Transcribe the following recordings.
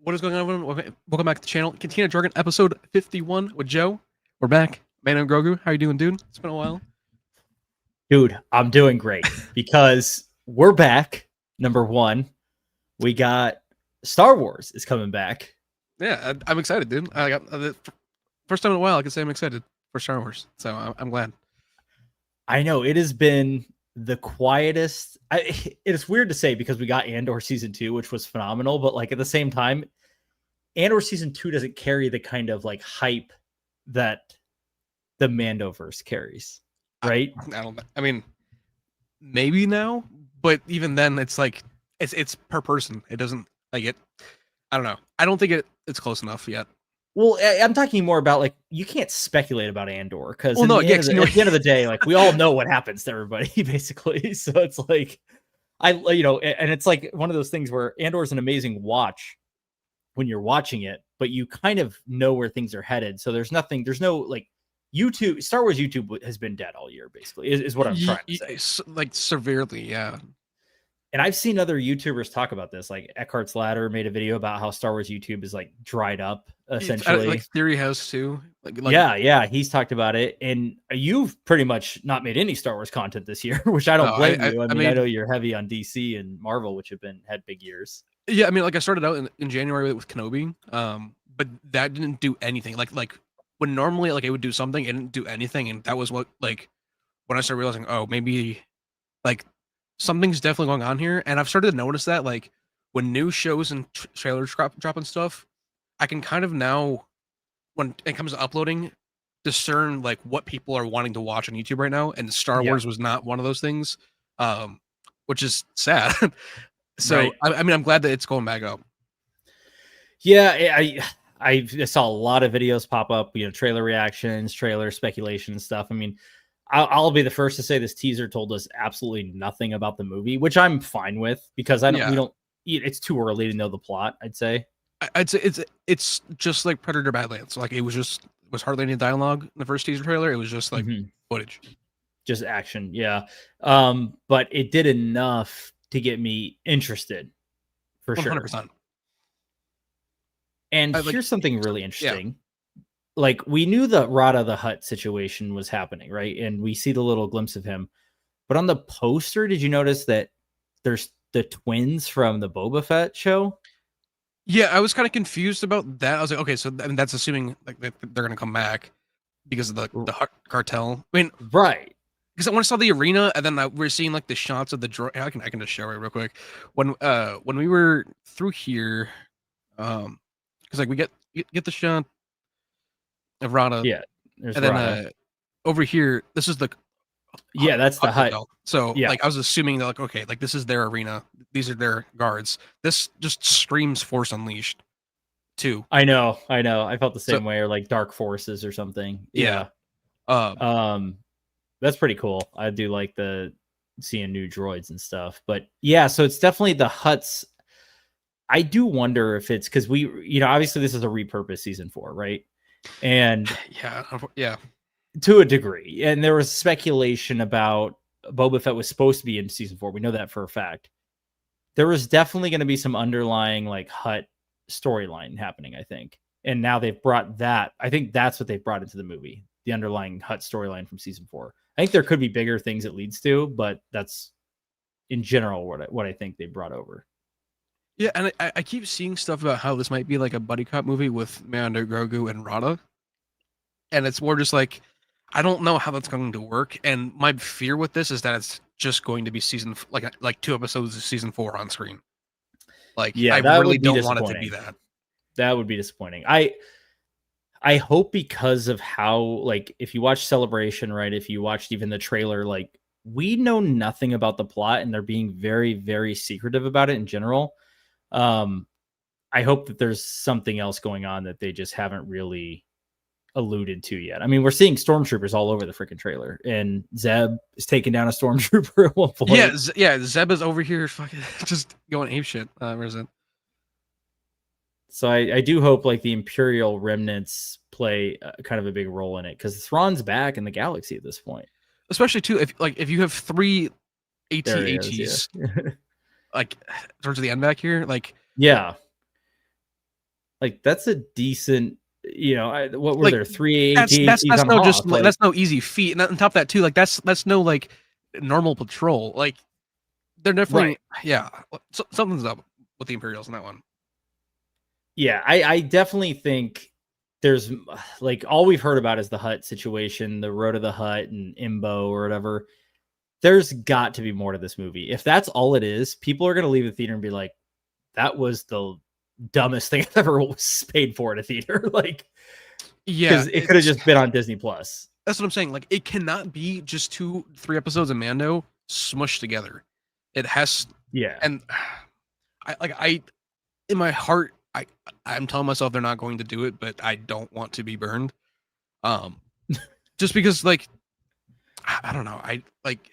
What is going on, everyone? Welcome back to the channel. Cantina Jargon, episode 51 with Joe. We're back. Mandalorian and Grogu, how you doing, dude? It's been a while. Dude, I'm doing great because we're back. Number one, we got Star Wars is coming back. Yeah, I'm excited, dude. I got the first time in a while I can say I'm excited for Star Wars, so I'm glad. I know it has been the quietest. It's weird to say because we got Andor season 2, which was phenomenal, but like at the same time, Andor season 2 doesn't carry the kind of like hype that the Mandoverse carries, right? I don't. I mean, maybe now, but even then, it's like it's per person. It doesn't like it. I don't know. I don't think it's close enough yet. Well, I'm talking more about like you can't speculate about Andor because at the end of the day, like we all know what happens to everybody basically. So it's like and it's like one of those things where Andor is an amazing watch when you're watching it, but you kind of know where things are headed. So there's no like YouTube. Star Wars YouTube has been dead all year, basically, is what I'm trying to say. Like severely, yeah. And I've seen other YouTubers talk about this. Like Eckhart's Ladder made a video about how Star Wars YouTube is like dried up, essentially. Like Theory has too. Yeah, he's talked about it. And you've pretty much not made any Star Wars content this year, which I don't blame you. I know you're heavy on DC and Marvel, which had big years. Yeah, I mean, like I started out in January with Kenobi, but that didn't do anything. Like when normally like it would do something, it didn't do anything, and that was what like when I started realizing, oh, maybe like something's definitely going on here. And I've started to notice that like when new shows and trailers drop and stuff, I can kind of now, when it comes to uploading, discern like what people are wanting to watch on YouTube right now. And Star Wars was not one of those things, which is sad. So right. I mean, I'm glad that it's going back up. Yeah, I saw a lot of videos pop up, trailer reactions, trailer speculation and stuff. I mean, I'll be the first to say this teaser told us absolutely nothing about the movie, which I'm fine with because it's too early to know the plot, I'd say. I'd say it's just like Predator Badlands. Like it was hardly any dialogue in the first teaser trailer. It was just like footage. Just action, yeah. But it did enough to get me interested, for 100%. Sure. And here's something really interesting. Yeah. Like we knew the Rada the Hutt situation was happening, right? And we see the little glimpse of him. But on the poster, did you notice that there's the twins from the Boba Fett show? Yeah, I was kind of confused about that. I was like, okay, so I mean, that's assuming like they're going to come back because of the Hutt cartel. I mean, right. Because when I saw the arena, and then we're seeing like the shots of the droid. I can just show it real quick. When we were through here, because like we get the shot of Rada, yeah, and then over here, this is the that's the Hutt. So like I was assuming that like okay, like this is their arena, these are their guards. This just screams Force Unleashed, too. I know. I felt the same way, or like Dark Forces or something. Yeah. That's pretty cool. I do like seeing new droids and stuff. But yeah, so it's definitely the Hutts. I do wonder if it's because we, obviously this is a repurposed season 4, right? And yeah, to a degree. And there was speculation about Boba Fett was supposed to be in season 4. We know that for a fact. There was definitely going to be some underlying like Hutt storyline happening, I think. And now they've brought that. I think that's what they've brought into the movie. The underlying Hutt storyline from season 4. I think there could be bigger things it leads to, but that's in general what I think they brought over. Yeah, and I keep seeing stuff about how this might be like a buddy cop movie with Mando, Grogu, and Rada. And it's more just like, I don't know how that's going to work. And my fear with this is that it's just going to be like 2 episodes of season 4 on screen. Like, yeah, I really don't want it to be that. That would be disappointing. I hope because of how, like, if you watch Celebration, right, if you watched even the trailer, like, we know nothing about the plot and they're being very, very secretive about it in general. I hope that there's something else going on that they just haven't really alluded to yet. I mean, we're seeing stormtroopers all over the freaking trailer, and Zeb is taking down a stormtrooper at one point. Yeah, Zeb is over here fucking just going apeshit. Where's it? So I do hope like the Imperial remnants play kind of a big role in it, because Thrawn's back in the galaxy at this point. Especially too, if you have 3 AT-ATs, like towards the end back here, like yeah, Like that's a decent, what were Like, there 3 that's AT-ATs on no Hoth? just like, that's no easy feat, and on top of that too, like that's no like normal patrol. Like they're definitely right. something's up with the Imperials in that one. Yeah, I definitely think there's like all we've heard about is the Hut situation, the Road to the Hut and Imbo or whatever. There's got to be more to this movie. If that's all it is, people are going to leave the theater and be like, that was the dumbest thing I've ever paid for at a theater. Like, Yeah, because it could have just been on Disney Plus. That's what I'm saying. Like, it cannot be just 2-3 episodes of Mando smushed together. It has, Yeah. and I in my heart, I'm telling myself they're not going to do it, but I don't want to be burned. Just because, like, I don't know. I like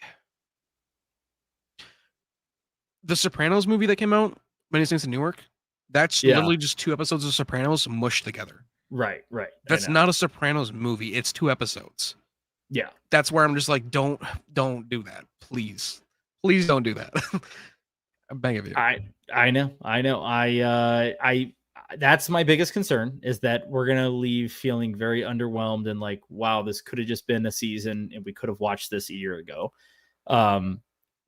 the Sopranos movie that came out, Many Saints in Newark. That's literally just 2 episodes of Sopranos mushed together. Right. That's not a Sopranos movie. It's 2 episodes. Yeah. That's where I'm just like, don't do that. Please don't do that. I'm begging you. I know. I that's my biggest concern is that we're going to leave feeling very underwhelmed and like, wow, this could have just been a season and we could have watched this a year ago.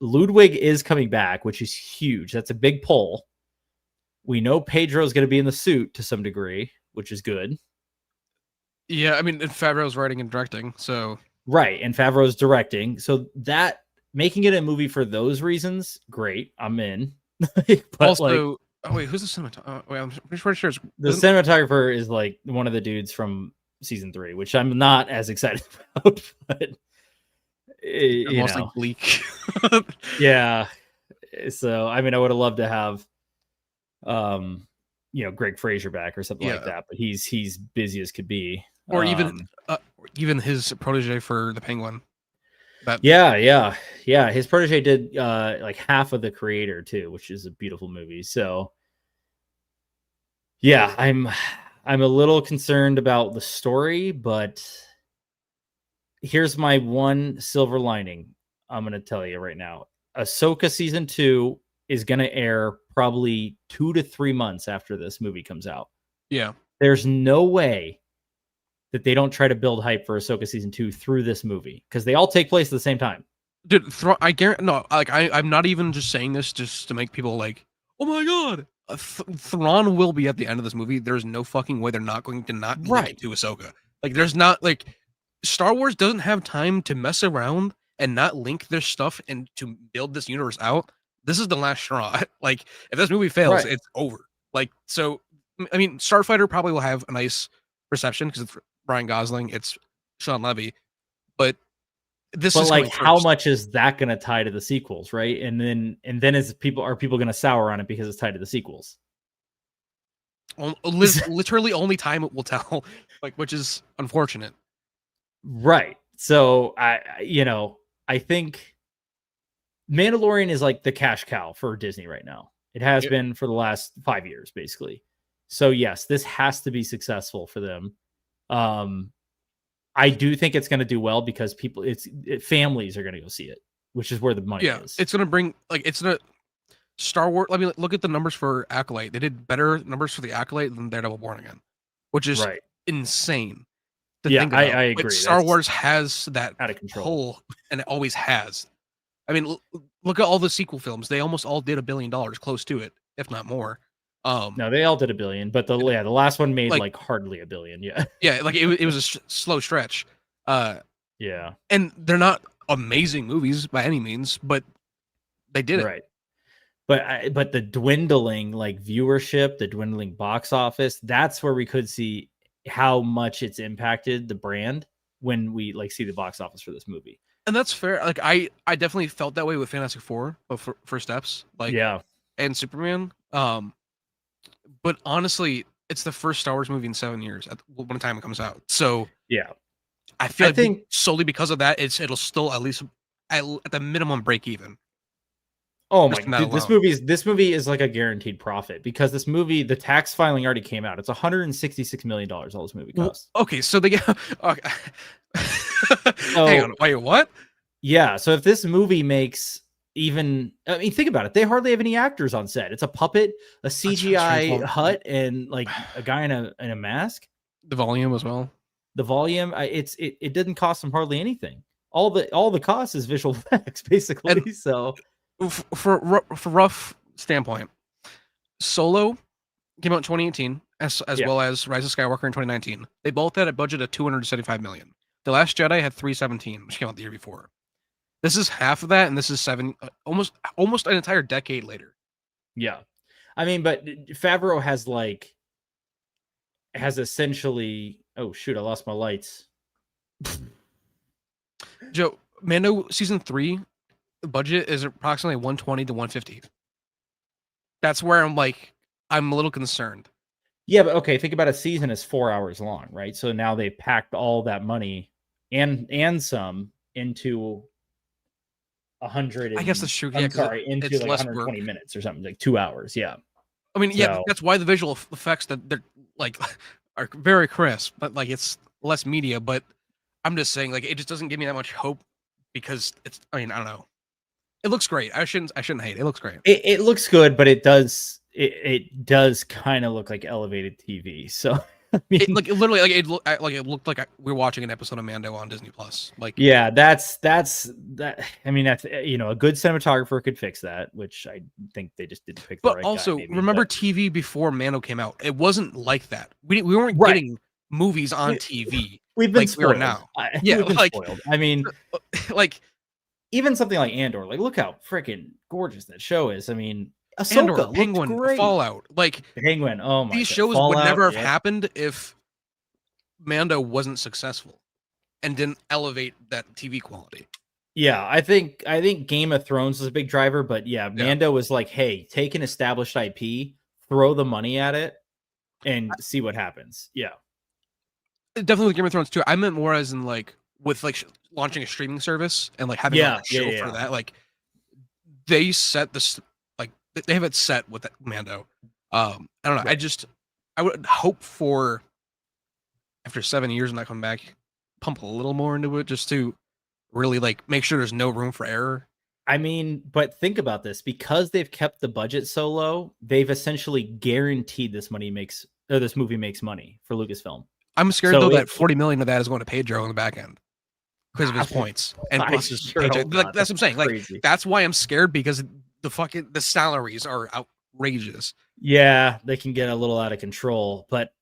Ludwig is coming back, which is huge. That's a big pull. We know Pedro is going to be in the suit to some degree, which is good. Yeah, I mean, Favreau's writing and directing, so right, and Favreau's directing, so that making it a movie for those reasons, great. I'm in. But also, wait, who's the cinematographer? Wait, I'm pretty sure the cinematographer is like one of the dudes from season 3, which I'm not as excited about. But mostly bleak. Yeah. So I mean, I would have loved to have Greg Fraser back or something like that, but he's busy as could be. Or even his protege for the Penguin. His protege did like half of The Creator too, which is a beautiful movie. So yeah, I'm a little concerned about the story, but here's my one silver lining. I'm going to tell you right now. Ahsoka season 2 is going to air probably 2 to 3 months after this movie comes out. Yeah. There's no way that they don't try to build hype for Ahsoka season 2 through this movie because they all take place at the same time. Dude, I guarantee. No, like I'm not even just saying this just to make people like, oh my god, Thrawn will be at the end of this movie. There's no fucking way they're not going to not link it to Ahsoka. Like, there's not like Star Wars doesn't have time to mess around and not link their stuff and to build this universe out. This is the last straw. Like, if this movie fails, it's over. Like, so I mean, Starfighter probably will have a nice reception because it's Ryan Gosling, it's Sean Levy, but this is like how much is that going to tie to the sequels, right? And then are people going to sour on it because it's tied to the sequels? Literally, only time it will tell. Like, which is unfortunate, right? So I think Mandalorian is like the cash cow for Disney right now. It has been for the last 5 years, basically. So yes, this has to be successful for them. I do think it's going to do well because families are going to go see it, which is where the money is. It's going to bring Star Wars. I mean, look at the numbers for Acolyte. They did better numbers for the Acolyte than Daredevil Born Again, which is insane. Think about. I agree. But Star Wars has that out of control pull, and it always has. I mean, look at all the sequel films. They almost all did $1 billion, close to it, if not more. No, they all did $1 billion, but the last one made like hardly $1 billion. Yeah, like it was a slow stretch. Yeah, and they're not amazing movies by any means, but they did it right. But the dwindling like viewership, the dwindling box office, that's where we could see how much it's impacted the brand when we like see the box office for this movie. And that's fair. Like I definitely felt that way with Fantastic Four, but for First Steps, like and Superman. But honestly, it's the first Star Wars movie in 7 years when the time it comes out. So yeah, I think solely because of that, it'll still at least at the minimum break even. Oh my god, this movie is like a guaranteed profit because this movie, the tax filing already came out. It's $166 million. All this movie costs. Okay, so they get. Okay. Hang on, wait, what? Yeah, so if this movie makes even, I mean, think about it. They hardly have any actors on set. It's a puppet, a CGI hut, and like a guy in a mask. The volume as well. The volume, it didn't cost them hardly anything. All the cost is visual effects, basically. And so for rough standpoint, Solo came out in 2018, as well as Rise of Skywalker in 2019. They both had a budget of $275 million. The Last Jedi had $317, which came out the year before. This is half of that, and this is almost an entire decade later. Yeah, I mean, but Favreau has essentially. Oh shoot! I lost my lights. Joe, Mando season 3, the budget is approximately 120 to 150. That's where I'm a little concerned. Yeah, but okay, think about a season is 4 hours long, right? So now they packed all that money and some into 100. I guess that's true. I'm sorry, into like 120 minutes or something, like 2 hours. Yeah. I mean, yeah, that's why the visual effects that they're like are very crisp, but like it's less media. But I'm just saying, like, it just doesn't give me that much hope because it's. I mean, I don't know. It looks great. I shouldn't hate it. It looks great. It looks good, but it does kind of look like elevated TV. So I mean, it looked like we were watching an episode of Mando on Disney Plus. Like, yeah, that's that. I mean, that's a good cinematographer could fix that, which I think they just didn't pick. But also, remember TV before Mando came out? It wasn't like that. We weren't getting movies on TV. We've been spoiled. We are now. Yeah, we've been spoiled. I mean, like even something like Andor. Like, look how freaking gorgeous that show is. I mean. Ahsoka, Andor, Penguin, great. Fallout, like Penguin. Oh my! These shows Fallout, would never have happened if Mando wasn't successful and didn't elevate that TV quality. Yeah, I think Game of Thrones was a big driver, but Mando was like, hey, take an established IP, throw the money at it, and see what happens. Yeah, definitely with Game of Thrones too. I meant more as in like with like launching a streaming service and like having a show for that. Like they set this. They have it set with Mando. I don't know. Right. I would hope for after 7 years and not come back, pump a little more into it just to really like make sure there's no room for error. I mean, but think about this, because they've kept the budget so low, they've essentially guaranteed this movie makes money for Lucasfilm. I'm scared though that 40 million of that is going to Pedro on the back end because of his points and plus his paycheck. Like, that's what I'm saying. Like crazy. That's why I'm scared, because the salaries are outrageous. Yeah, they can get a little out of control, but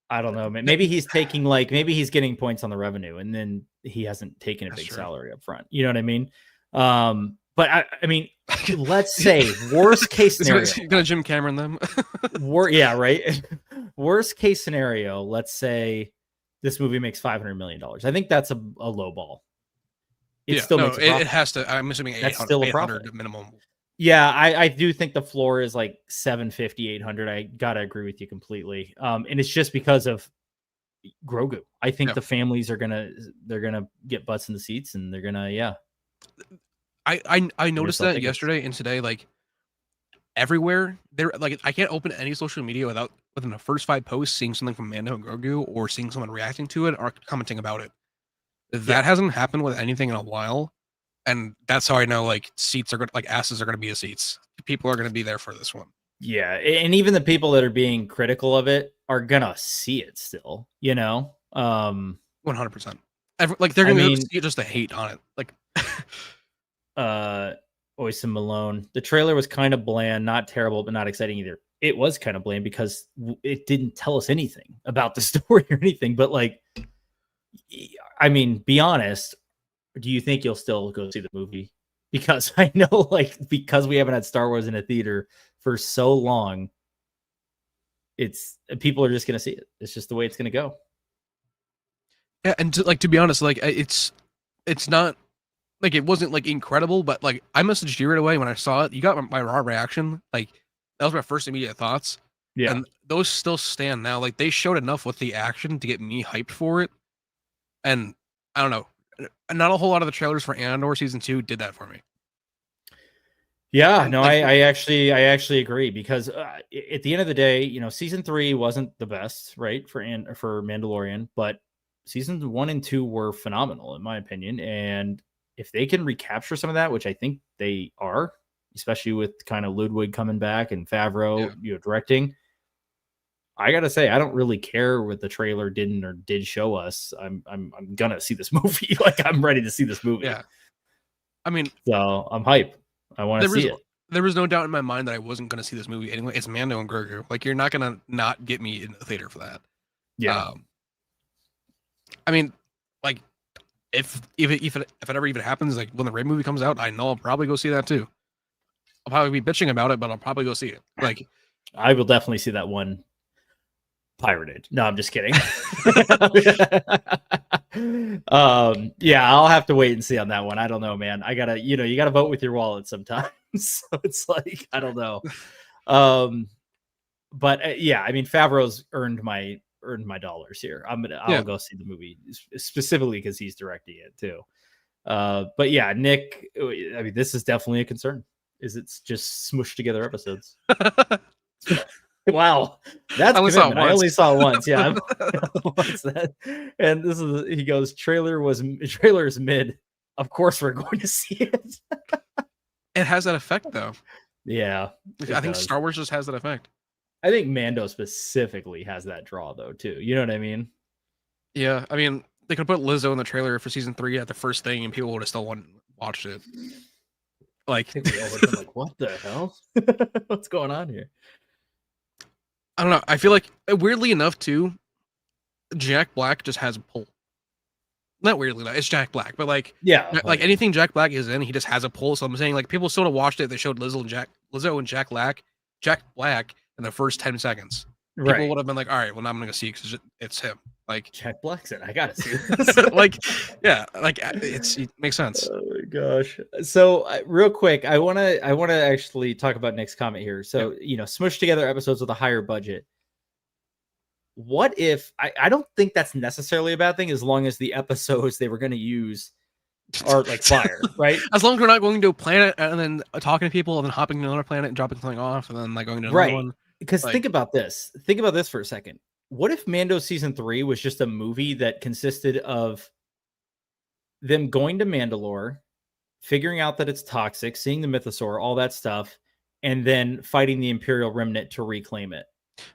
I don't know. Maybe he's taking maybe he's getting points on the revenue, and then he hasn't taken a big salary up front. You know what I mean? But I mean, let's say worst case scenario. Gonna Jim Cameron them? Yeah, right. Worst case scenario. Let's say this movie makes $500 million. I think that's a low ball. It has to. I'm assuming that's still a profit minimum. Yeah, I do think the floor is like 750, 800. I gotta agree with you completely. And it's just because of Grogu. I think the families are gonna get butts in the seats, and they're gonna I noticed that yesterday and today. Like everywhere, there like I can't open any social media within the first 5 posts seeing something from Mando and Grogu, or seeing someone reacting to it or commenting about it. That hasn't happened with anything in a while, and that's how I know like seats are asses are gonna be the seats. People are gonna be there for this one. Yeah, and even the people that are being critical of it are gonna see it still. 100%. Like they're gonna see it just to hate on it. Like, Oyson Malone. The trailer was kind of bland, not terrible, but not exciting either. It was kind of bland because it didn't tell us anything about the story or anything. But like, I mean, be honest. Do you think you'll still go see the movie? Because I know, because we haven't had Star Wars in a theater for so long, people are just going to see it. It's just the way it's going to go. Yeah, and to be honest, it's not like it wasn't like incredible, but like I messaged you right away when I saw it. You got my raw reaction. Like that was my first immediate thoughts. Yeah, and those still stand now. Like they showed enough with the action to get me hyped for it, and I don't know. Not a whole lot of the trailers for Andor season 2 did that for me. Yeah, no, I actually agree, because at the end of the day, season 3 wasn't the best, right, for Mandalorian, but seasons 1 and 2 were phenomenal in my opinion, and if they can recapture some of that, which I think they are, especially with kind of Ludwig coming back and Favreau, directing. I gotta say, I don't really care what the trailer did show us. I'm gonna see this movie. Like, I'm ready to see this movie. Yeah, I mean, so I'm hype. I want to see it. There was no doubt in my mind that I wasn't gonna see this movie anyway. It's Mando and Grogu. Like, you're not gonna not get me in the theater for that. Yeah. I mean, like, if it ever even happens, like when the Raid movie comes out, I know I'll probably go see that too. I'll probably be bitching about it, but I'll probably go see it. Like, I will definitely see that one pirated. No, I'm just kidding. Yeah, I'll have to wait and see on that one. I don't know, man. I gotta, you gotta vote with your wallet sometimes. So it's like, I don't know. But yeah, I mean, Favreau's earned my dollars here. I'll go see the movie specifically because he's directing it too. But yeah, Nick, I mean, this is definitely a concern. Is it's just smushed together episodes. Wow, that's commitment. I only saw it once. Yeah, what's that? And this is, he goes, trailer is mid. Of course, we're going to see it. It has that effect, though. Yeah, I think Star Wars just has that effect. I think Mando specifically has that draw, though, too. You know what I mean? Yeah, I mean, they could put Lizzo in the trailer for season 3 at the first thing, and people would have still watched it. Like, I think we all would have been like, what the hell? What's going on here? I don't know. I feel like, weirdly enough, too, Jack Black just has a pull. Not weirdly enough, it's Jack Black, but like, yeah, like anything Jack Black is in, he just has a pull. So I'm saying, like, people still have watched it. They showed Lizzo and Jack Black in the first 10 seconds. People would have been like, all right, well, now I'm gonna go see it because it's him. Like, Jack Black's in. I gotta see this. Like, yeah, like it makes sense. Oh my gosh. So real quick, I want to actually talk about Nick's comment here. So smush together episodes with a higher budget. What if I don't think that's necessarily a bad thing, as long as the episodes they were going to use are like fire, right? As long as we're not going to a planet and then talking to people and then hopping to another planet and dropping something off and then like going to another one. Because think about this for a second. What if Mando season 3 was just a movie that consisted of them going to Mandalore, figuring out that it's toxic, seeing the mythosaur, all that stuff, and then fighting the Imperial remnant to reclaim it?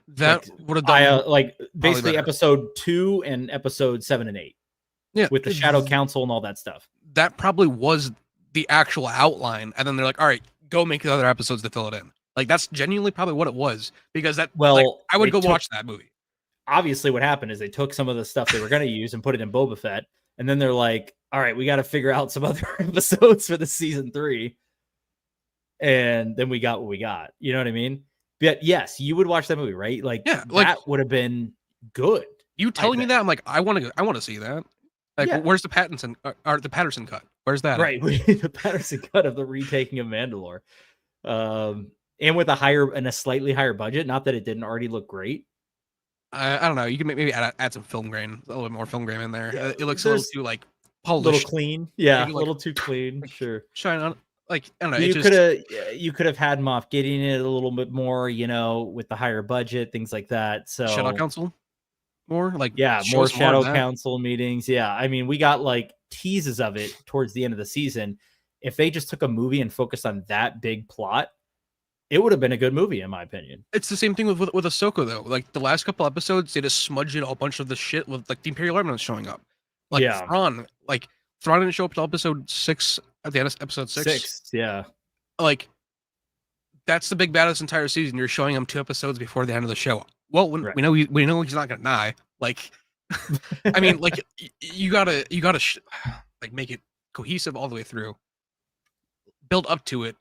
That would have done basically episode 2 and episode 7 and 8. Yeah, with the Shadow Council and all that stuff. That probably was the actual outline, and then they're like, all right, go make the other episodes to fill it in. Like, that's genuinely probably what it was, because I would go watch that movie. Obviously what happened is they took some of the stuff they were going to use and put it in Boba Fett, and then they're like, all right, we got to figure out some other episodes for the season 3, and then we got what we got. You know what I mean? But yes, you would watch that movie, right? Like, yeah, that would have been good. You telling me that, I'm like, I want to see that. Like, where's the Patterson cut? Where's that? Right, the Patterson cut of the retaking of Mandalore, and with a slightly higher budget. Not that it didn't already look great. I don't know. You can maybe add some film grain, a little bit more film grain in there. Yeah, it looks a little too like polished, a little clean. Yeah, maybe, a little too clean. Sure, shine on. Like, I don't know. You could have had Moff getting it a little bit more, with the higher budget, things like that. So Shadow Council, more like more Shadow Council meetings. Yeah, I mean, we got like teases of it towards the end of the season. If they just took a movie and focused on that big plot, it would have been a good movie, in my opinion. It's the same thing with Ahsoka, though. Like, the last couple episodes, they just smudged in a bunch of the shit with like the Imperial Remnants showing up. Like, Thrawn didn't show up till episode 6. At the end of episode 6. Yeah. Like, that's the big bad of this entire season. You're showing him 2 episodes before the end of the show. Well, we know he's not gonna die. Like, I mean, like, you gotta like make it cohesive all the way through. Build up to it,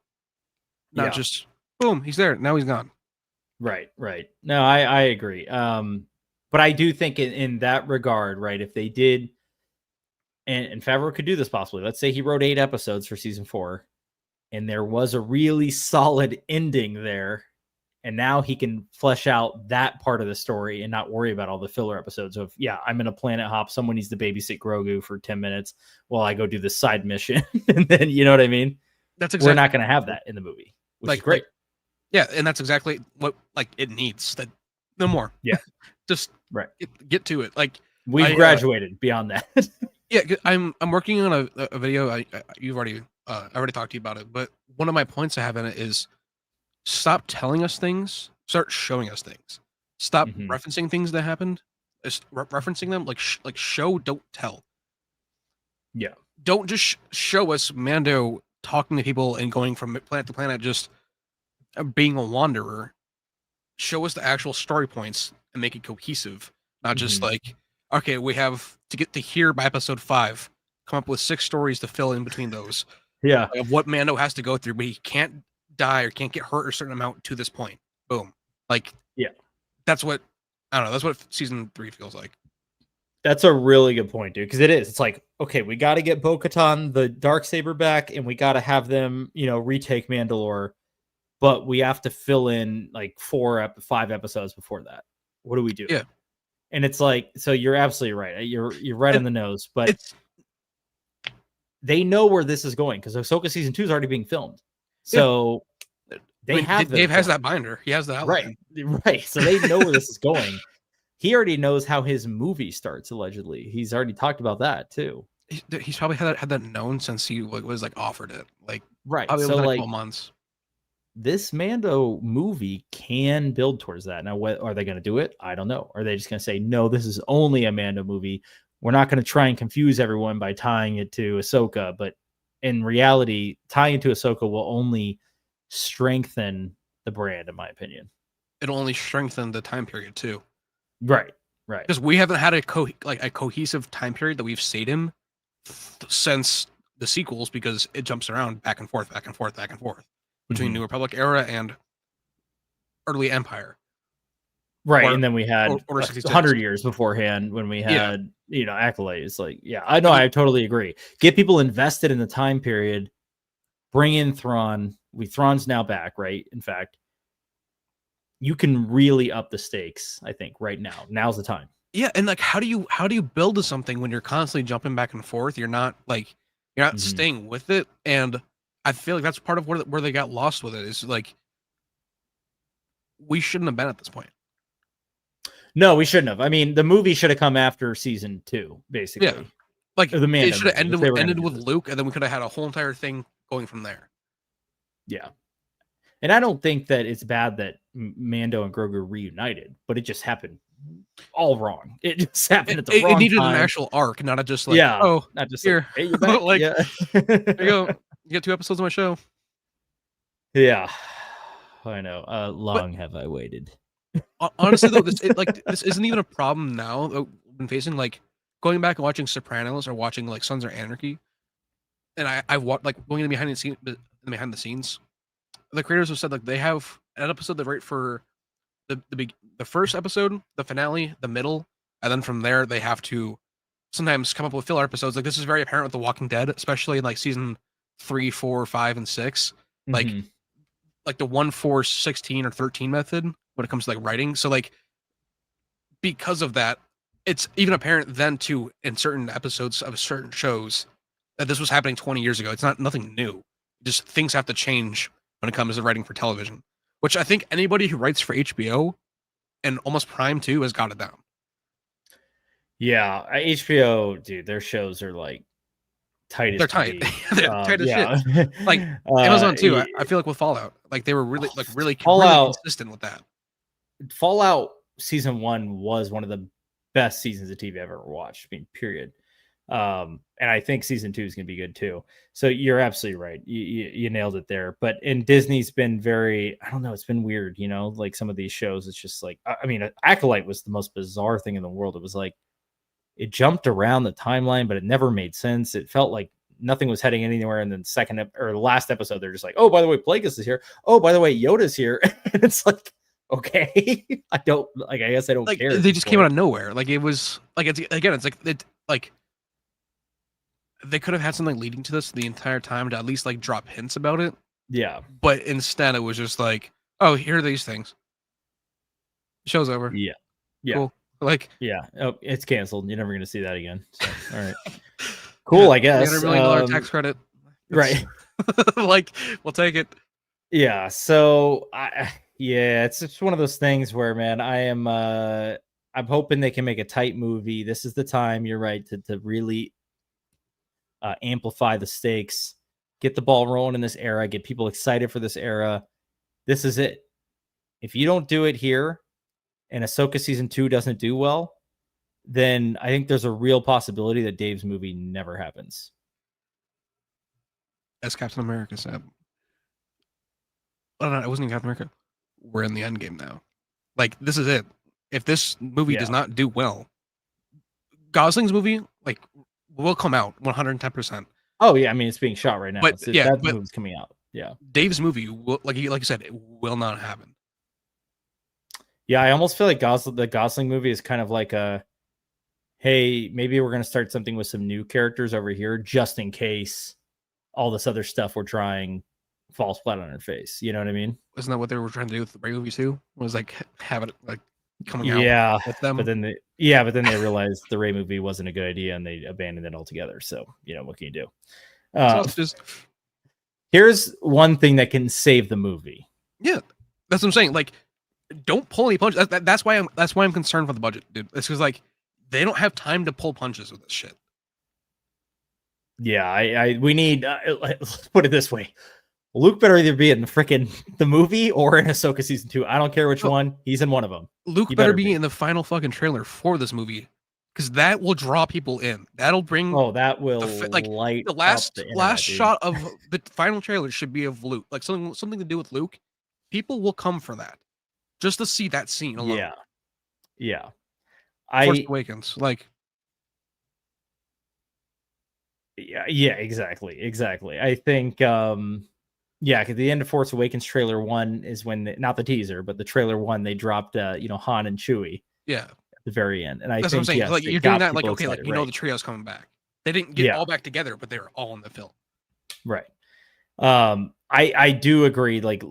not just boom, he's there, now he's gone. Right. No, I agree. But I do think in that regard, right? If they did. And Favreau could do this possibly. Let's say he wrote 8 episodes for season 4, and there was a really solid ending there, and now he can flesh out that part of the story and not worry about all the filler episodes of, I'm in a planet hop, someone needs to babysit Grogu for 10 minutes while I go do this side mission. And then, you know what I mean? That's exactly. We're not going to have that in the movie, which is great. And that's exactly what it needs. That no more. Yeah. Just get to it. Like, we've graduated beyond that. Yeah, I'm working on a video. I already talked to you about it, but one of my points I have in it is stop telling us things, start showing us things. Stop Mhm. referencing things that happened. Just referencing them like show, don't tell. Yeah. Don't just show us Mando talking to people and going from planet to planet, just being a wanderer. Show us the actual story points and make it cohesive, not just Mhm. like, okay, we have to get to here by episode 5. Come up with 6 stories to fill in between those Yeah. of what Mando has to go through, but he can't die or can't get hurt a certain amount to this point. Boom. Like, Yeah. that's what I don't know. That's what season 3 feels like. That's a really good point, dude. Because it is. It's like, okay, we got to get Bo-Katan, the Darksaber, back, and we got to have them, retake Mandalore. But we have to fill in like 5 episodes before that. What do we do? Yeah, And it's like, so you're absolutely right. You're right on and the nose. But it's they know where this is going because Ahsoka season 2 is already being filmed. yeah. So they have Dave their has plan. that binder. He has the outline. Right. So they know where this is going. He already knows how his movie starts. Allegedly, he's already talked about that too. He's probably had that known since he was like offered it. Like Right. probably So within a like couple months. this Mando movie can build towards that. Now, what are they going to do it? I don't know. Are they just going to say, no, this is only a Mando movie? We're not going to try and confuse everyone by tying it to Ahsoka. But in reality, tying it to Ahsoka will only strengthen the brand, in my opinion. It'll only strengthen the time period too. Right. Right. Because we haven't had a cohesive time period that we've stayed in since the sequels, because it jumps around back and forth, back and forth, back and forth between New Republic era and early Empire. Right. Or, And then we had Order 66. 100 years beforehand when we Yeah. had, Acolytes. Like, yeah, I know. I totally agree. Get people invested in the time period. Bring in Thrawn. Thrawn's now back, right? In fact, you can really up the stakes, I think, right now. Now's the time. Yeah, and like how do you build to something when you're constantly jumping back and forth? You're not staying with it, and I feel like that's part of where they got lost with it. Is like we shouldn't have been at this point. No, we shouldn't have. I mean, the movie should have come after season 2, basically. Yeah, like the Mando it should have movie, ended with Luke, and then we could have had a whole entire thing going from there. Yeah. And I don't think that it's bad that Mando and Grogu reunited, but it just happened all wrong. It just happened at the wrong time. It needed an actual arc, not just like, not just here, hey, you're back. like, yeah. There you go. You get 2 episodes of my show. Yeah, I know. Long have I waited. Honestly, though, this isn't even a problem now. I've been facing like going back and watching Sopranos or watching like Sons of Anarchy, and I've watched like going in behind the scenes. The creators have said like they have an episode that right for the first episode, the finale, the middle, and then from there they have to sometimes come up with filler episodes. Like this is very apparent with The Walking Dead, especially in like season 3, 4, 5, and 6. Like the 1, 4, 16 or 13 method when it comes to like writing. So like because of that, it's even apparent then too in certain episodes of certain shows that this was happening 20 years ago. It's nothing new. Just things have to change when it comes to writing for television, which I think anybody who writes for HBO and almost Prime too has got it down. Yeah, HBO, dude, their shows are like tight as they're tight. They're tight as shit. Like Amazon too. I feel like with Fallout, like they were really consistent with that. Fallout season 1 was one of the best seasons of TV I've ever watched. I mean, period. And I think season 2 is going to be good too. So you're absolutely right. You nailed it there. But in Disney's been very, I don't know, it's been weird, like some of these shows, it's just like, I mean, Acolyte was the most bizarre thing in the world. It was like, it jumped around the timeline, but it never made sense. It felt like nothing was heading anywhere. And then last episode, they're just like, oh, by the way, Plagueis is here. Oh, by the way, Yoda's here. And it's like, okay, I guess I don't care. They just came out of nowhere. Like it was like, it's like they could have had something leading to this the entire time to at least like drop hints about it. Yeah. But instead it was just like, oh, here are these things. Show's over. Yeah. Yeah. Cool. Like, yeah. Oh, it's canceled. You're never going to see that again. So, all right. Cool. Yeah, I guess. $300 million tax credit. Right. Like, we'll take it. Yeah. So it's just one of those things where, man, I'm hoping they can make a tight movie. This is the time, you're right, to really amplify the stakes, get the ball rolling in this era, get people excited for this era. This is it. If you don't do it here and Ahsoka season 2 doesn't do well, then I think there's a real possibility that Dave's movie never happens. As Captain America said. Oh, no, it wasn't even Captain America. We're in the end game now. Like, this is it. If this movie does not do well, Gosling's movie, like, will come out 110%. Oh, yeah. I mean, it's being shot right now. But, that movie's coming out. Yeah. Dave's movie, will, like you said, it will not happen. Yeah, I almost feel like the Gosling movie is kind of like a, hey, maybe we're going to start something with some new characters over here just in case all this other stuff we're trying falls flat on her face. You know what I mean? Isn't that what they were trying to do with the Ray movie too? Was like have it like coming out with them. But then they realized the Ray movie wasn't a good idea and they abandoned it altogether. So, what can you do? Here's one thing that can save the movie. Yeah, that's what I'm saying. Like, don't pull any punches. That's why I'm concerned for the budget, dude. It's because like they don't have time to pull punches with this shit. Yeah, we need. Let's put it this way: Luke better either be in the movie or in Ahsoka season 2. I don't care which one. He's in one of them. Luke better be in the final fucking trailer for this movie, because that will draw people in. That'll bring. Oh, that will light the last up the internet, shot of the final trailer should be of Luke, like something to do with Luke. People will come for that, just to see that scene alone. Yeah. Force Awakens, like. Yeah, exactly. I think, because the end of Force Awakens trailer 1 is when, not the teaser, but the trailer 1, they dropped, Han and Chewie. Yeah. At the very end. And that's think, what I'm saying. yes, like, you're doing that, like, okay, excited, like, the trio's coming back. They didn't get all back together, but they were all in the film. Right. I do agree. Like,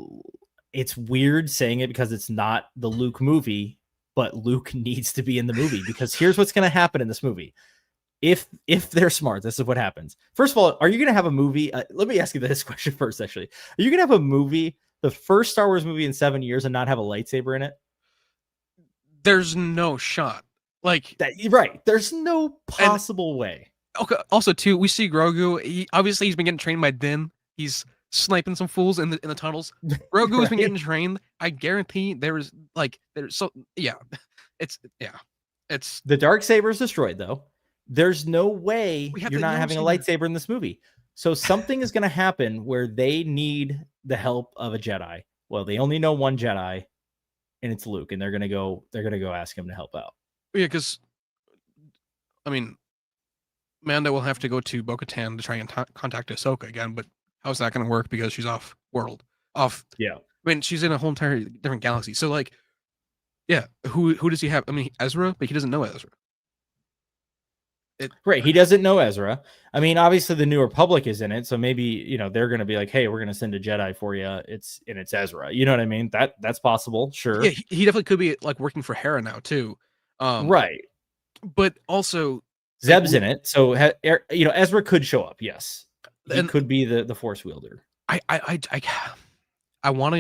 it's weird saying it because it's not the Luke movie, but Luke needs to be in the movie, because here's what's going to happen in this movie. If they're smart, this is what happens. First of all, are you going to have a movie? Let me ask you this question first, actually. Are you going to have a movie, the first Star Wars movie in 7 years, and not have a lightsaber in it? There's no shot. Like that, right. There's no possible way. Okay. Also, too, we see Grogu. He's been getting trained by Din. He's sniping some fools in the tunnels. Grogu has been getting trained. I guarantee it's the Darksaber is destroyed, though. There's no way you're not having a lightsaber in this movie. So something is going to happen where they need the help of a Jedi. Well, they only know one Jedi, and it's Luke, and they're going to go ask him to help out. Yeah, because I mean, Mando will have to go to Bo-Katan to try and contact Ahsoka again, but how's that going to work because she's off. Yeah. I mean, she's in a whole entire different galaxy. So like, yeah, who does he have? I mean, Ezra, but he doesn't know Ezra. Right, he doesn't know Ezra. I mean, obviously the New Republic is in it, so maybe they're going to be like, "Hey, we're going to send a Jedi for you." It's Ezra. You know what I mean? That's possible. Sure. Yeah, he definitely could be like working for Hera now too. Right. But also Zeb's in it, so Ezra could show up. Yes, he could be the Force wielder. I want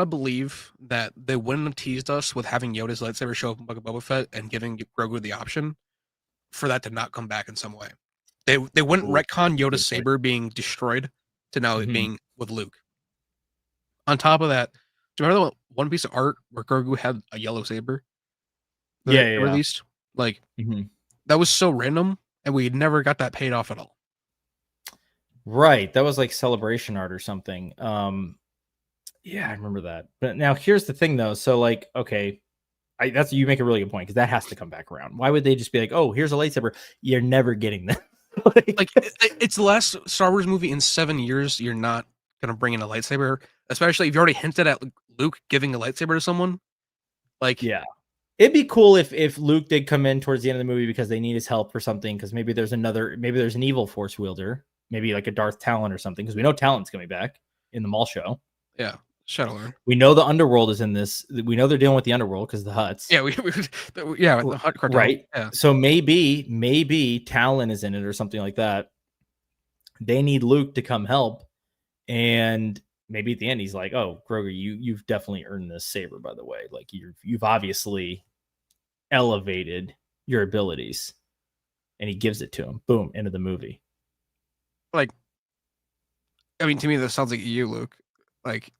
to believe that they wouldn't have teased us with having Yoda's lightsaber show up in Book of Boba Fett and giving Grogu the option for that to not come back in some way. They wouldn't retcon Yoda's saber being destroyed to now it being with Luke. On top of that, do you remember the one piece of art where Grogu had a yellow saber? Released? Like, that was so random, and we never got that paid off at all. Right. That was like celebration art or something. Yeah, I remember that. But now here's the thing, though. So, like, okay, you make a really good point, because that has to come back around. Why would they just be like, "Oh, here's a lightsaber"? You're never getting that. like it's the last Star Wars movie in 7 years. You're not gonna bring in a lightsaber, especially if you already hinted at Luke giving a lightsaber to someone. Like, yeah, it'd be cool if Luke did come in towards the end of the movie because they need his help for something. Because maybe there's an evil Force wielder, maybe like a Darth Talon or something. Because we know Talon's coming back in the Maul show. Yeah. Shadowrun. We know the underworld is in this. We know they're dealing with the underworld because the Hutts. Yeah, the Hutt cartel. Right. Yeah. So maybe Talon is in it or something like that. They need Luke to come help, and maybe at the end he's like, "Oh, Grogu, you've definitely earned this saber, by the way. Like you've obviously elevated your abilities." and he gives it to him. Boom, into the movie. Like, I mean, to me, that sounds like you, Luke. Like,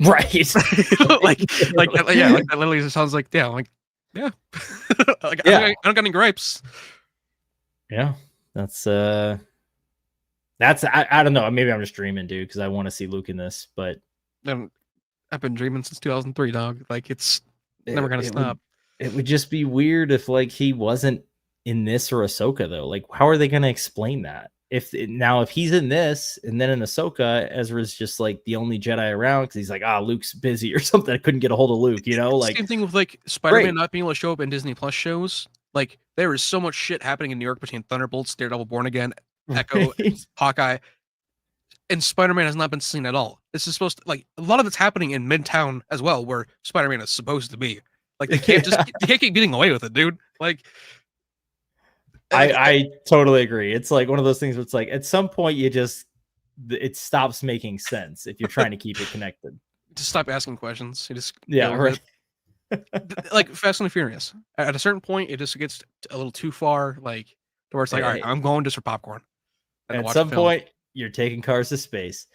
right? Yeah, like that literally just sounds like yeah, like yeah, like Yeah. I don't got any gripes. Yeah, that's I don't know. Maybe I'm just dreaming, dude, because I want to see Luke in this, but I've been dreaming since 2003, dog. Like it's never gonna stop. It would just be weird if like he wasn't in this or Ahsoka though. Like, how are they gonna explain that? If he's in this and then in Ahsoka, Ezra's just like the only Jedi around because he's like, Luke's busy or something. I couldn't get a hold of Luke, you know? Like same thing with like Spider-Man not being able to show up in Disney Plus shows. Like there is so much shit happening in New York between Thunderbolts, Daredevil, Born Again, Echo, Hawkeye, and Spider-Man has not been seen at all. This is supposed to like a lot of it's happening in Midtown as well, where Spider-Man is supposed to be. Like they can't keep getting away with it, dude. Like I totally agree. It's like one of those things where it's like at some point it stops making sense if you're trying to keep it connected. Just stop asking questions. You just right. Like Fast and Furious. At a certain point, it just gets a little too far, like to where it's like, all right, I'm going just for popcorn. At some point, you're taking cars to space.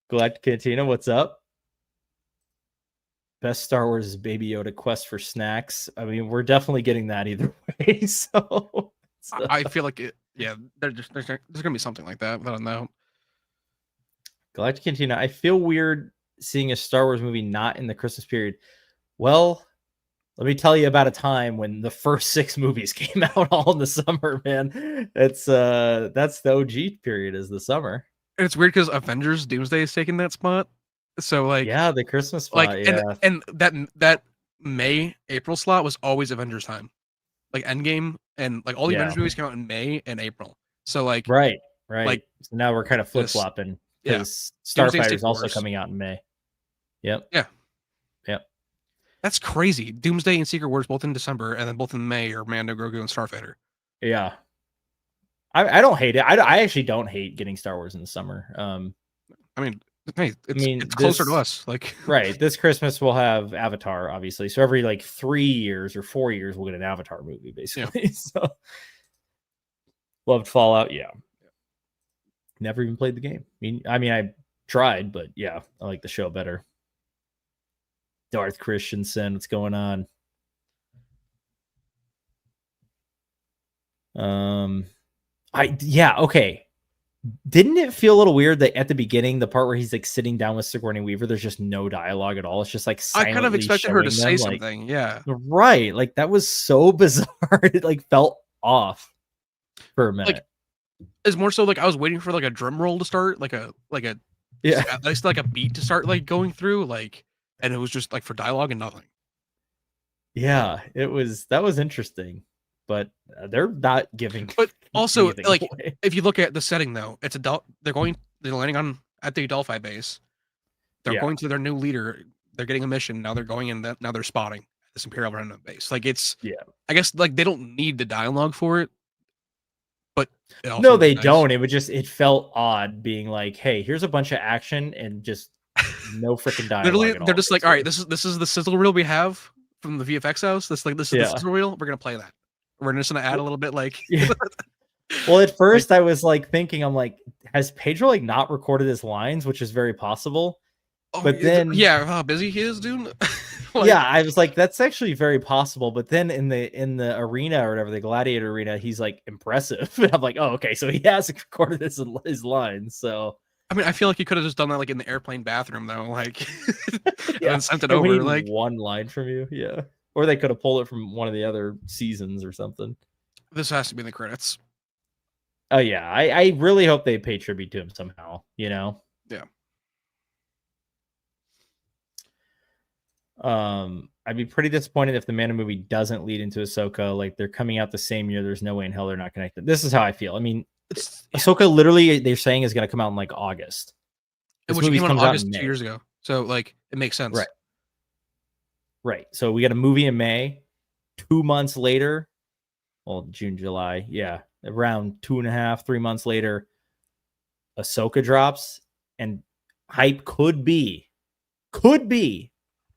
Galactic Cantina, what's up? Best Star Wars is Baby Yoda Quest for Snacks. I mean, we're definitely getting that either way. So I feel like there's gonna be something like that. I don't know. Galactic Cantina. I feel weird seeing a Star Wars movie not in the Christmas period. Well, let me tell you about a time when the first 6 movies came out all in the summer, man. That's the OG period is the summer. And it's weird because Avengers Doomsday is taking that spot. So like the Christmas spot, like and that May April slot was always Avengers time, like Endgame and like all the Avengers movies came out in May and April. So like right, like so now we're kind of flip flopping because Starfighter is also coming out in May. Yep. That's crazy. Doomsday and Secret Wars both in December, and then both in May are Mando, Grogu, and Starfighter. Yeah, I don't hate it. I actually don't hate getting Star Wars in the summer. I mean, it's closer to us. Like right, this Christmas we'll have Avatar, obviously. So every like 3 years or 4 years we'll get an Avatar movie, basically. Yeah. So loved Fallout. Yeah, never even played the game. I mean, I tried, but yeah, I like the show better. Darth Christensen, what's going on? Okay. Didn't it feel a little weird that at the beginning, the part where he's like sitting down with Sigourney Weaver, there's just no dialogue at all? It's just like I kind of expected her to say something. Yeah, right. Like that was so bizarre. It like felt off for a minute. Like, it's more so like I was waiting for like a drum roll to start, like a at least like a beat to start like going through, like, and it was just like for dialogue and nothing. Yeah, that was interesting. But they're not giving. But also, like, away. If you look at the setting, though, it's they're landing at the Adelphi base. They're going to their new leader. They're getting a mission. Now they're going in. Now they're spotting this Imperial Remnant base. Like it's. Yeah. I guess like they don't need the dialogue for it. But no, they don't. It felt odd being like, hey, here's a bunch of action and just no freaking dialogue. Literally, they're just like, all right, this is the sizzle reel we have from the VFX house. This is the sizzle reel. We're gonna play that. We're just gonna add a little bit, like. Well, at first I was like thinking, I'm like, has Pedro like not recorded his lines, which is very possible. But then, how busy he is, dude. I was like, that's actually very possible. But then in the arena or whatever, the gladiator arena, he's like impressive. And I'm like, oh, okay, so he has recorded his lines. So I mean, I feel like he could have just done that like in the airplane bathroom, though, like and sent it over. Like one line from you, yeah. Or they could have pulled it from one of the other seasons or something. This has to be in the credits. Oh, yeah. I really hope they pay tribute to him somehow, you know? Yeah. I'd be pretty disappointed if the Mando movie doesn't lead into Ahsoka. Like, they're coming out the same year. There's no way in hell they're not connected. This is how I feel. I mean, Ahsoka literally, they're saying, is going to come out in, like, August. Which came out in August 2 years ago. So, like, it makes sense. Right. So we got a movie in May. 2 months later, well, June, July, around 2.5, 3 months later, Ahsoka drops, and hype could be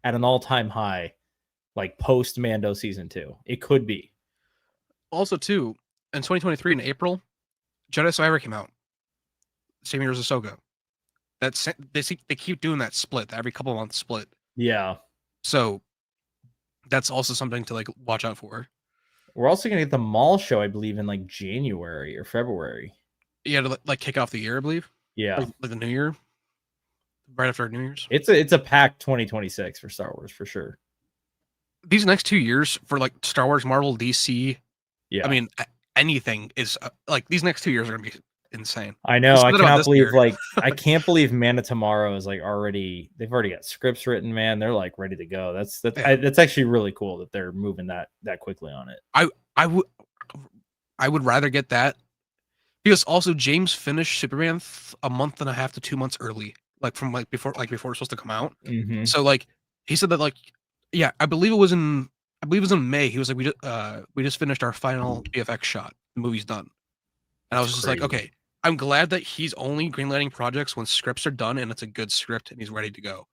at an all-time high, like post Mando season 2. It could be. Also, too, in 2023 in April, Jedi Survivor came out. Same year as Ahsoka. They keep doing that split, that every couple months split. Yeah. So that's also something to like watch out for. We're also gonna get the mall show, I believe, in like January or February. Yeah, to like kick off the year, I believe. Yeah. Like the New Year, right after New Year's. It's a packed 2026 for Star Wars for sure. These next 2 years for like Star Wars, Marvel, DC. Yeah. I mean, anything is like these next 2 years are gonna be insane. I know. I cannot believe year. I can't believe Man of Tomorrow is like they've already got scripts written, man. They're like ready to go. That's actually really cool that they're moving that quickly on it. I would rather get that because also James finished Superman a month and a half to 2 months early, like from before it's supposed to come out. Mm-hmm. So like he said that like yeah, I believe it was in May. He was like we just finished our final VFX shot. The movie's done. And I was just like, okay, I'm glad that he's only greenlighting projects when scripts are done and it's a good script and he's ready to go.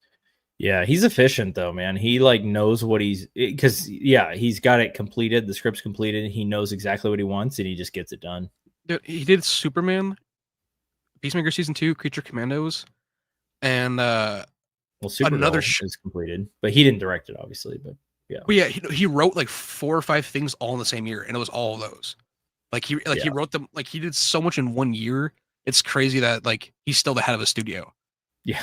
Yeah, he's efficient though, man. He like knows what because he's got it completed. The script's completed. He knows exactly what he wants and he just gets it done. Dude, he did Superman, Peacemaker season 2, Creature Commandos, and Supergirl is completed, but he didn't direct it, obviously. But yeah, well, yeah, he wrote like 4 or 5 things all in the same year, and it was all of those. Like he wrote them, like he did so much in 1 year. It's crazy that like he's still the head of a studio. Yeah,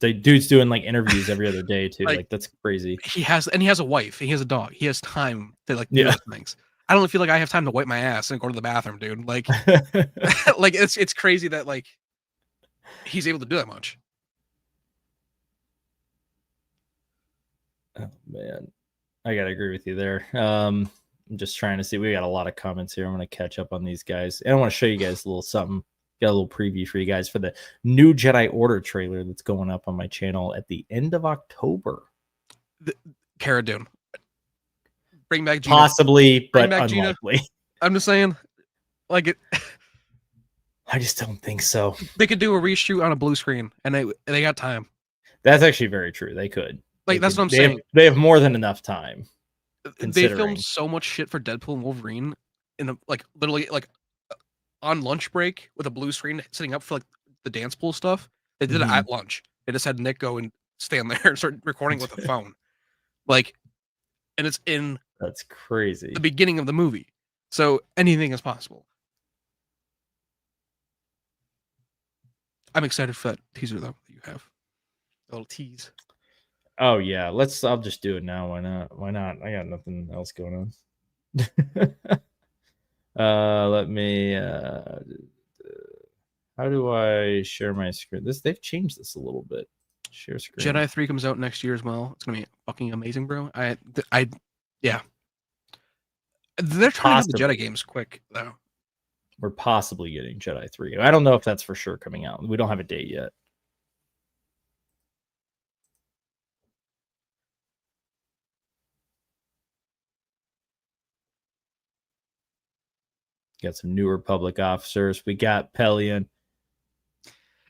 the dude's doing like interviews every other day too. Like that's crazy. He has a wife. He has a dog. He has time to like do those things. I don't feel like I have time to wipe my ass and go to the bathroom, dude. Like, like it's crazy that like he's able to do that much. Oh man, I gotta agree with you there. I'm just trying to see. We got a lot of comments here. I'm gonna catch up on these guys, and I want to show you guys a little something. Got a little preview for you guys for the new Jedi Order trailer that's going up on my channel at the end of October. Cara Dune. Bring back Gina. Possibly, but unlikely. Gina. I'm just saying, like it. I just don't think so. They could do a reshoot on a blue screen, and they got time. That's actually very true. They could. Like that's what I'm saying. They have more than enough time. They filmed so much shit for Deadpool and Wolverine in the like literally like on lunch break with a blue screen setting up for like the dance pool stuff. They did it at lunch. They just had Nick go and stand there and start recording with a phone. Like, and it's in that's crazy. The beginning of the movie. So anything is possible. I'm excited for that teaser though that you have. A little tease. Oh yeah, I'll just do it now. Why not? I got nothing else going on. Let me how do I share my screen? They've changed this a little bit. Share screen. Jedi 3 comes out next year as well. It's gonna be fucking amazing, bro. Yeah. They're trying to do the Jedi games quick though. We're possibly getting Jedi 3. I don't know if that's for sure coming out. We don't have a date yet. Got some New Republic officers. We got Pelion.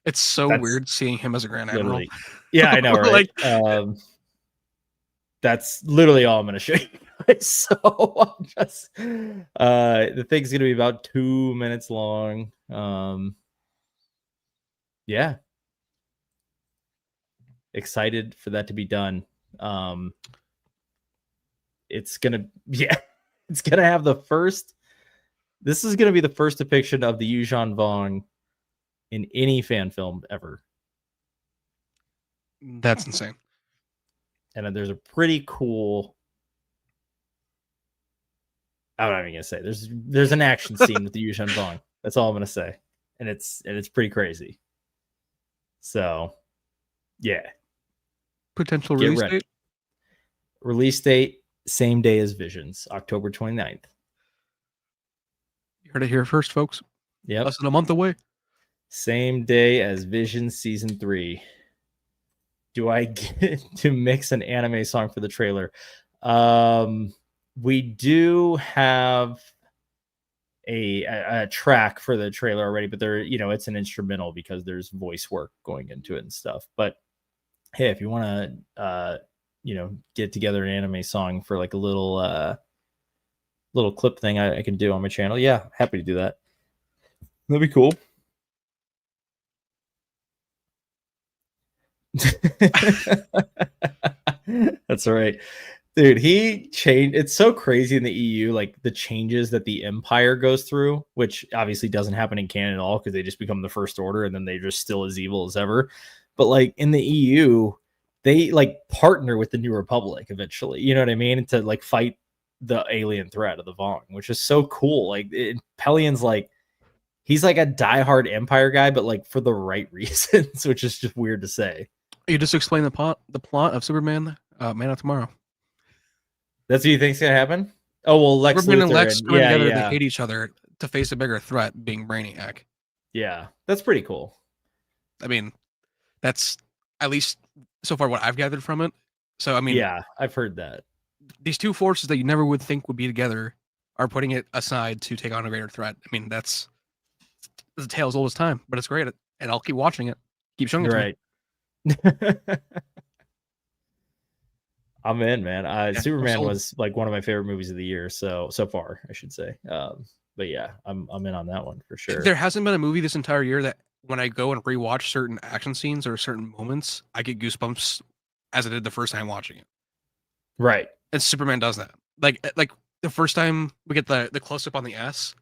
It's so weird seeing him as a Grand Admiral. Yeah, I know, right? That's literally all I'm going to show you. So I'm just the thing's going to be about 2 minutes long. Yeah. Excited for that to be done. It's going to have the first. This is going to be the first depiction of the Yuuzhan Vong in any fan film ever. That's insane. And there's a pretty cool. I'm not even gonna say. There's an action scene with the Yuuzhan Vong. That's all I'm gonna say, and it's pretty crazy. So, yeah. Potential release date. Release date same day as Visions, October 29th. You heard it here first, folks. Yeah, less than a month away. Same day as Visions season 3. Do I get to mix an anime song for the trailer? We do have a track for the trailer already, but it's an instrumental because there's voice work going into it and stuff. But hey, if you want to, get together an anime song for like a little little clip thing I can do on my channel. Yeah, happy to do that. That'd be cool. That's all right. Dude, he changed. It's so crazy in the EU, like the changes that the Empire goes through, which obviously doesn't happen in canon at all because they just become the First Order and then they're just still as evil as ever. But like in the EU, they like partner with the New Republic eventually. You know what I mean? To like fight the alien threat of the Vong, which is so cool. Like Pellion's like he's like a diehard Empire guy, but like for the right reasons, which is just weird to say. You just explain the plot of Superman, Man of Tomorrow. That's what you think's gonna happen? Oh well, Lex Superman Luthor and Lex and, coming yeah, together, yeah, they hate each other to face a bigger threat, being Brainiac. yeah. That's pretty cool. I mean, that's at least so far what I've gathered from it. So I mean, Yeah, I've heard that. These two forces that you never would think would be together are putting it aside to take on a greater threat. I mean, that's the tale as old as time, but it's great, and I'll keep watching it. Keep showing it to me. I'm in, man. Yeah, Superman was like one of my favorite movies of the year, so far, I should say. But yeah, I'm in on that one for sure. There hasn't been a movie this entire year that when I go and rewatch certain action scenes or certain moments, I get goosebumps as I did the first time watching it. Right. And Superman does that. Like the first time we get the close up on the S,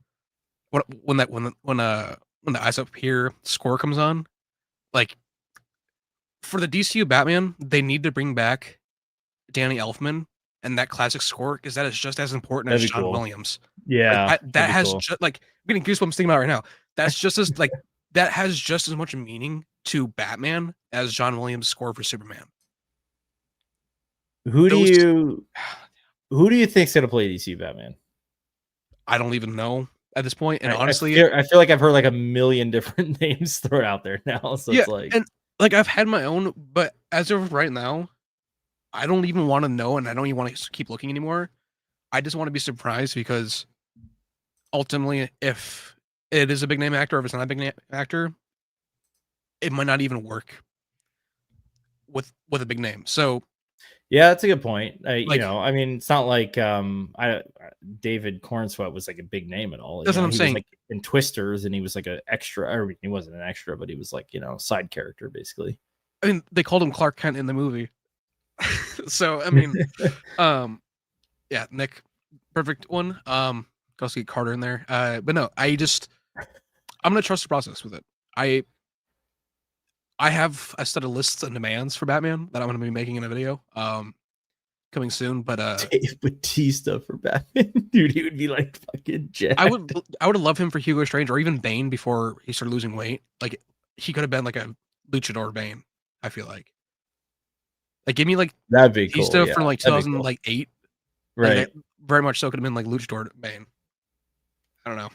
when the Eyes Up Here score comes on, like for the DCU Batman, they need to bring back Danny Elfman and that classic score because that is just as important as John Williams. Yeah, like, that has just like I'm getting goosebumps thinking about it right now. That's just as like that has just as much meaning to Batman as John Williams' score for Superman. Who do you think's gonna play DC Batman? I don't even know at this point, and honestly, I feel like I've heard like a million different names thrown out there now. So it's like, and like I've had my own, but as of right now, I don't even want to know, and I don't even want to keep looking anymore. I just want to be surprised because ultimately, if it is a big name actor, or if it's not a big name actor, it might not even work with a big name. So yeah, that's a good point. You know, I mean, it's not like David Cornsweet was like a big name at all. That's what I'm saying. Was, like, in Twisters, and he was like an extra. Or he wasn't an extra, but he was like side character basically. I mean, they called him Clark Kent in the movie. So I mean, yeah, Nick, perfect one. Go see Carter in there. But no, I'm gonna trust the process with it. I have a set of lists and demands for Batman that I'm gonna be making in a video. Coming soon, but Dave Bautista for Batman, dude, he would be like fucking jacked. I would love him for Hugo Strange or even Bane before he started losing weight. Like he could have been like a luchador Bane. I feel like give me like that'd be cool. Batista from like 2008, right? Like, very much so could have been like luchador Bane. I don't know.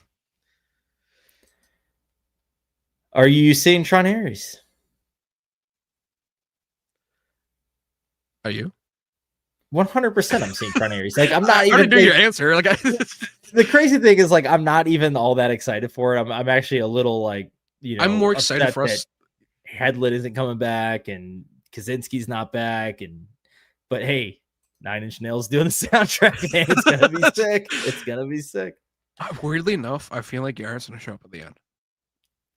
Are you seeing Sean Harris? Are you? 100%. I'm seeing Sean Harris. Like I'm not even. I already knew your answer. Like the crazy thing is, like I'm not even all that excited for it. I'm actually a little like I'm more excited for us. Headlit isn't coming back, and Kaczynski's not back, but hey, Nine Inch Nails doing the soundtrack, man. It's gonna be sick. It's gonna be sick. Weirdly enough, I feel like Garrett's gonna show up at the end.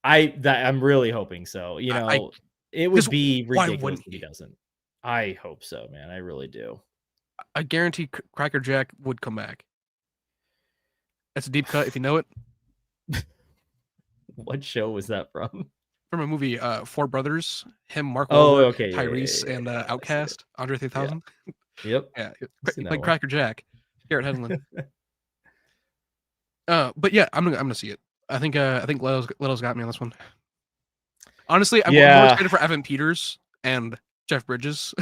I'm really hoping so. It would be ridiculous if he doesn't. I hope so, man. I really do. I guarantee Cracker Jack would come back. That's a deep cut if you know it. What show was that from? From a movie, Four Brothers. Him, Mark Wahlberg, okay, Tyrese, and Outcast, Andre 3000. Yep. Yeah, like Cracker Jack, Garrett Hedlund. But yeah, I'm gonna see it. I think Leto's got me on this one. Honestly, I'm more excited for Evan Peters and Jeff Bridges.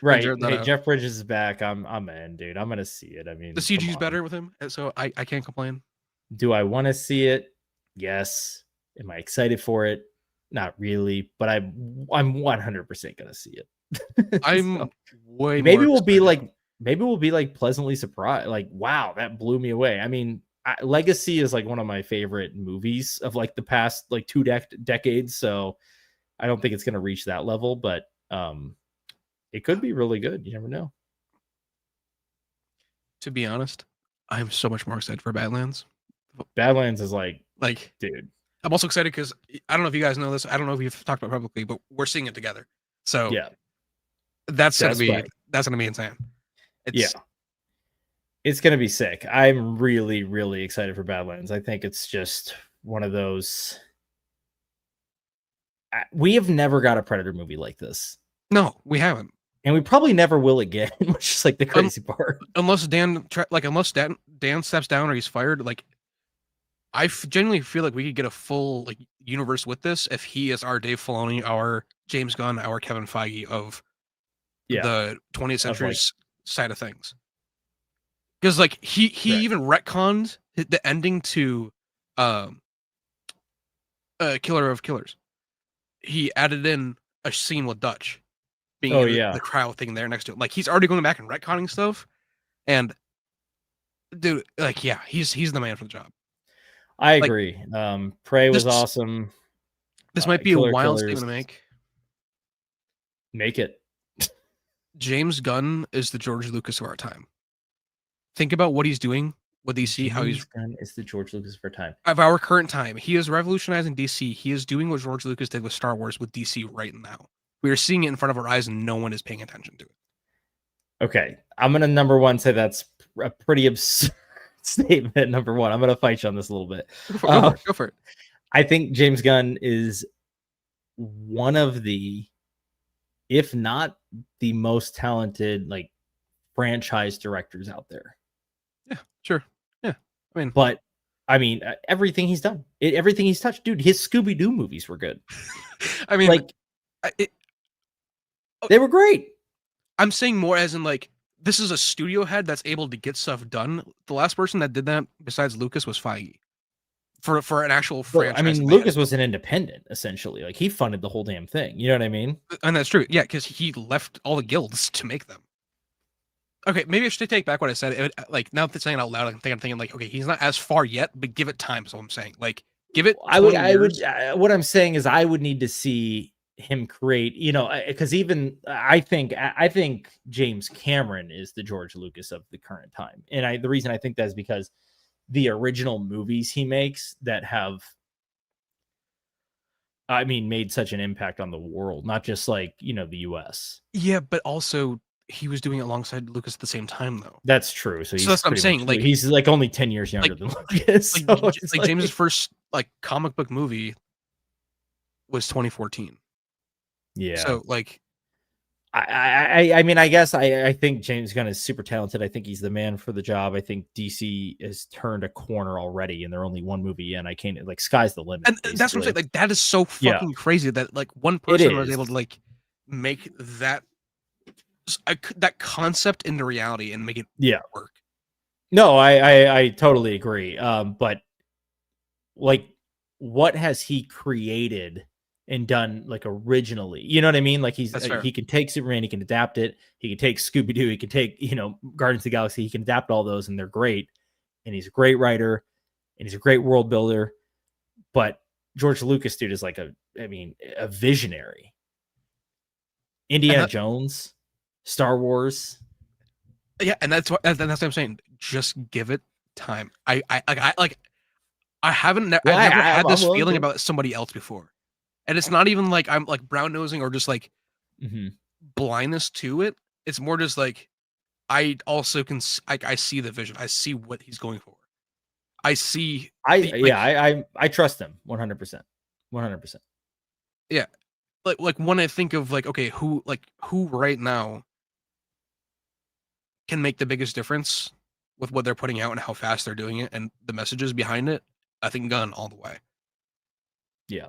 Right. Hey, Jeff Bridges is back. I'm in, dude. I'm gonna see it. I mean, the CG's better with him, so I can't complain. Do I want to see it? Yes. Am I excited for it? Not really, but I'm 100% gonna see it. I'm way maybe we'll be like pleasantly surprised. Like, wow, that blew me away. I mean, Legacy is like one of my favorite movies of like the past like 2 decades. So I don't think it's gonna reach that level, but it could be really good. You never know. To be honest, I'm so much more excited for Badlands. Badlands is like, Like, dude. I'm also excited because I don't know if you guys know this. I don't know if you've talked about it publicly, but we're seeing it together. So Yeah, that's gonna that's be right. insane. Yeah, It's it's gonna be sick. I'm really, really excited for Badlands. I think it's just one of those. We have never got a Predator movie like this, no, we haven't. and we probably never will again, which is like the Um, crazy part. unless Dan steps down or he's fired. Like, genuinely feel like we could get a full like universe with this if he is our Dave Filoni, our James Gunn, our Kevin Feige of Yeah, the 20th of like, century's side of things. Because like he right. even retconned the ending to um Killer of Killers. He added in a scene with Dutch being Oh in yeah, the crowd thing there next to him. Like he's already going back and retconning stuff. And dude, like yeah, he's the man for the job. I Like agree. Prey was this awesome. this might be a Killer wild Killers, statement to make. make it. James Gunn is the George Lucas of our time. Think about what he's doing with DC, how he's James Gunn is the George Lucas for time. of our current time. He is revolutionizing DC. He is doing what George Lucas did with Star Wars with DC right now. We are seeing it in front of our eyes and no one is paying attention to it. Okay, I'm gonna number one say that's a pretty absurd statement. Number one, I'm gonna fight you on this a little bit. Go for it. I think James Gunn is one of the, if not the most talented, like franchise directors out there. Yeah, sure. Yeah, I mean, But I mean, everything he's done, everything he's touched, dude. His Scooby Doo movies were good. I mean, Like they were great. I'm saying more as in like this is a studio head that's able to get stuff done. The last person that did that besides Lucas was Feige for an actual Well, franchise. I mean, that they Lucas had. was an independent essentially. Like he funded the whole damn thing. You know what I mean? And that's true. Yeah, because he left all the guilds to make them. Okay, maybe I should take back what I said. Like now that saying it out loud, I'm thinking like, okay, he's not as far yet, but give it time. Is what I'm saying. Like, give it. I would. 20 years. What I'm saying is, I would need to see him create. You know, because even I think James Cameron is the George Lucas of the current time, and the reason I think that is because the original movies he makes that have, I mean, made such an impact on the world, not just like, you know, the US. Yeah, but also he was doing it alongside Lucas at the same time, though. That's true. So that's what I'm saying. Like he's like only 10 years younger than Lucas. Like James's first like comic book movie was 2014. Yeah. So like, I mean, I guess I think James Gunn is super talented. I think he's the man for the job. I think DC has turned a corner already, and they're only one movie in. I can't, like, sky's the limit. and that's what I'm saying. Like that is so fucking crazy that like one person was able to like make that concept into reality and make it work. No, I totally agree. But like, what has he created and done like originally? You know what I mean? Like he can take Superman, he can adapt it. He can take Scooby Doo, he can take, you know, Guardians of the Galaxy. He can adapt all those, and they're great. And he's a great writer, and he's a great world builder. But George Lucas, dude, is like a visionary. Indiana Jones, Star Wars. Yeah, and that's what I'm saying. Just give it time. I haven't. I've never had this feeling about somebody else before, and it's not even like I'm like brown nosing or just like blindness to it. It's more just like I also can. I see the vision. I see what he's going for. I see. I trust him 100%. 100%. Yeah, like when I think of like, okay, who right now can make the biggest difference with what they're putting out and how fast they're doing it and the messages behind it, I think Gunn all the way. Yeah.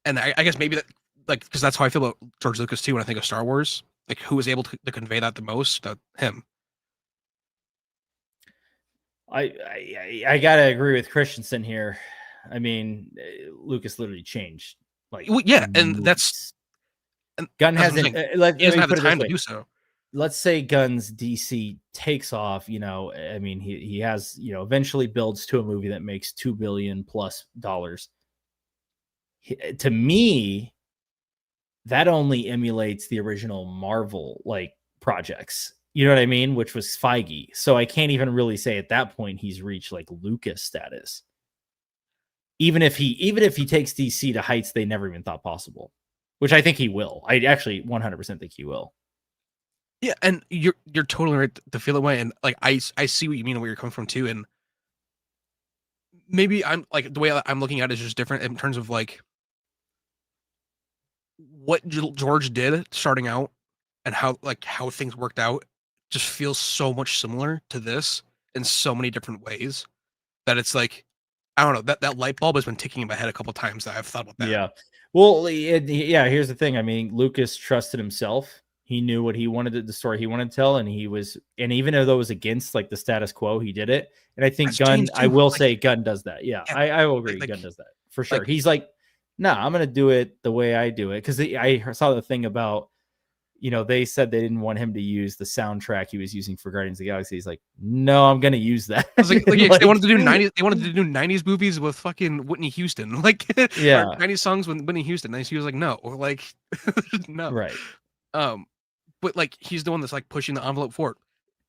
And I guess maybe that, like, because that's how I feel about George Lucas too when I think of Star Wars. Like, who was able to convey that the most? Him. I gotta agree with Christensen here. I mean, Lucas literally changed. Like, well, yeah, and that's Gunn hasn't. He doesn't have the time to do so. Let's say Gunn's DC takes off. You know, I mean, he has, you know, eventually builds to a movie that makes $2 billion plus. To me, that only emulates the original Marvel like projects. You know what I mean? Which was Feige. So I can't even really say at that point he's reached like Lucas status. Even if he takes DC to heights they never even thought possible, which I think he will. I actually 100% think he will. Yeah, and you're totally right to feel that way, and like I see what you mean and where you're coming from too, and maybe I'm like the way I'm looking at it is just different in terms of like what George did starting out and how things worked out just feels so much similar to this in so many different ways that it's like I don't know, that light bulb has been ticking in my head a couple times that I've thought about that. Yeah. Well, yeah, here's the thing. I mean, Lucas trusted himself. He knew what he wanted, the story he wanted to tell, and even though it was against like the status quo, he did it. And I think Gunn, I will say Gunn does that. Yeah, I will agree. Gunn does that for sure. He's like, no, I'm going to do it the way I do it. Because I saw the thing about, they said they didn't want him to use the soundtrack he was using for Guardians of the Galaxy. He's like, no, I'm going to use that. I was like, they wanted to do 90s. They wanted to do 90s movies with fucking Whitney Houston, like 90s songs with Whitney Houston. And he was like, no, no, right. But like he's the one that's like pushing the envelope forward.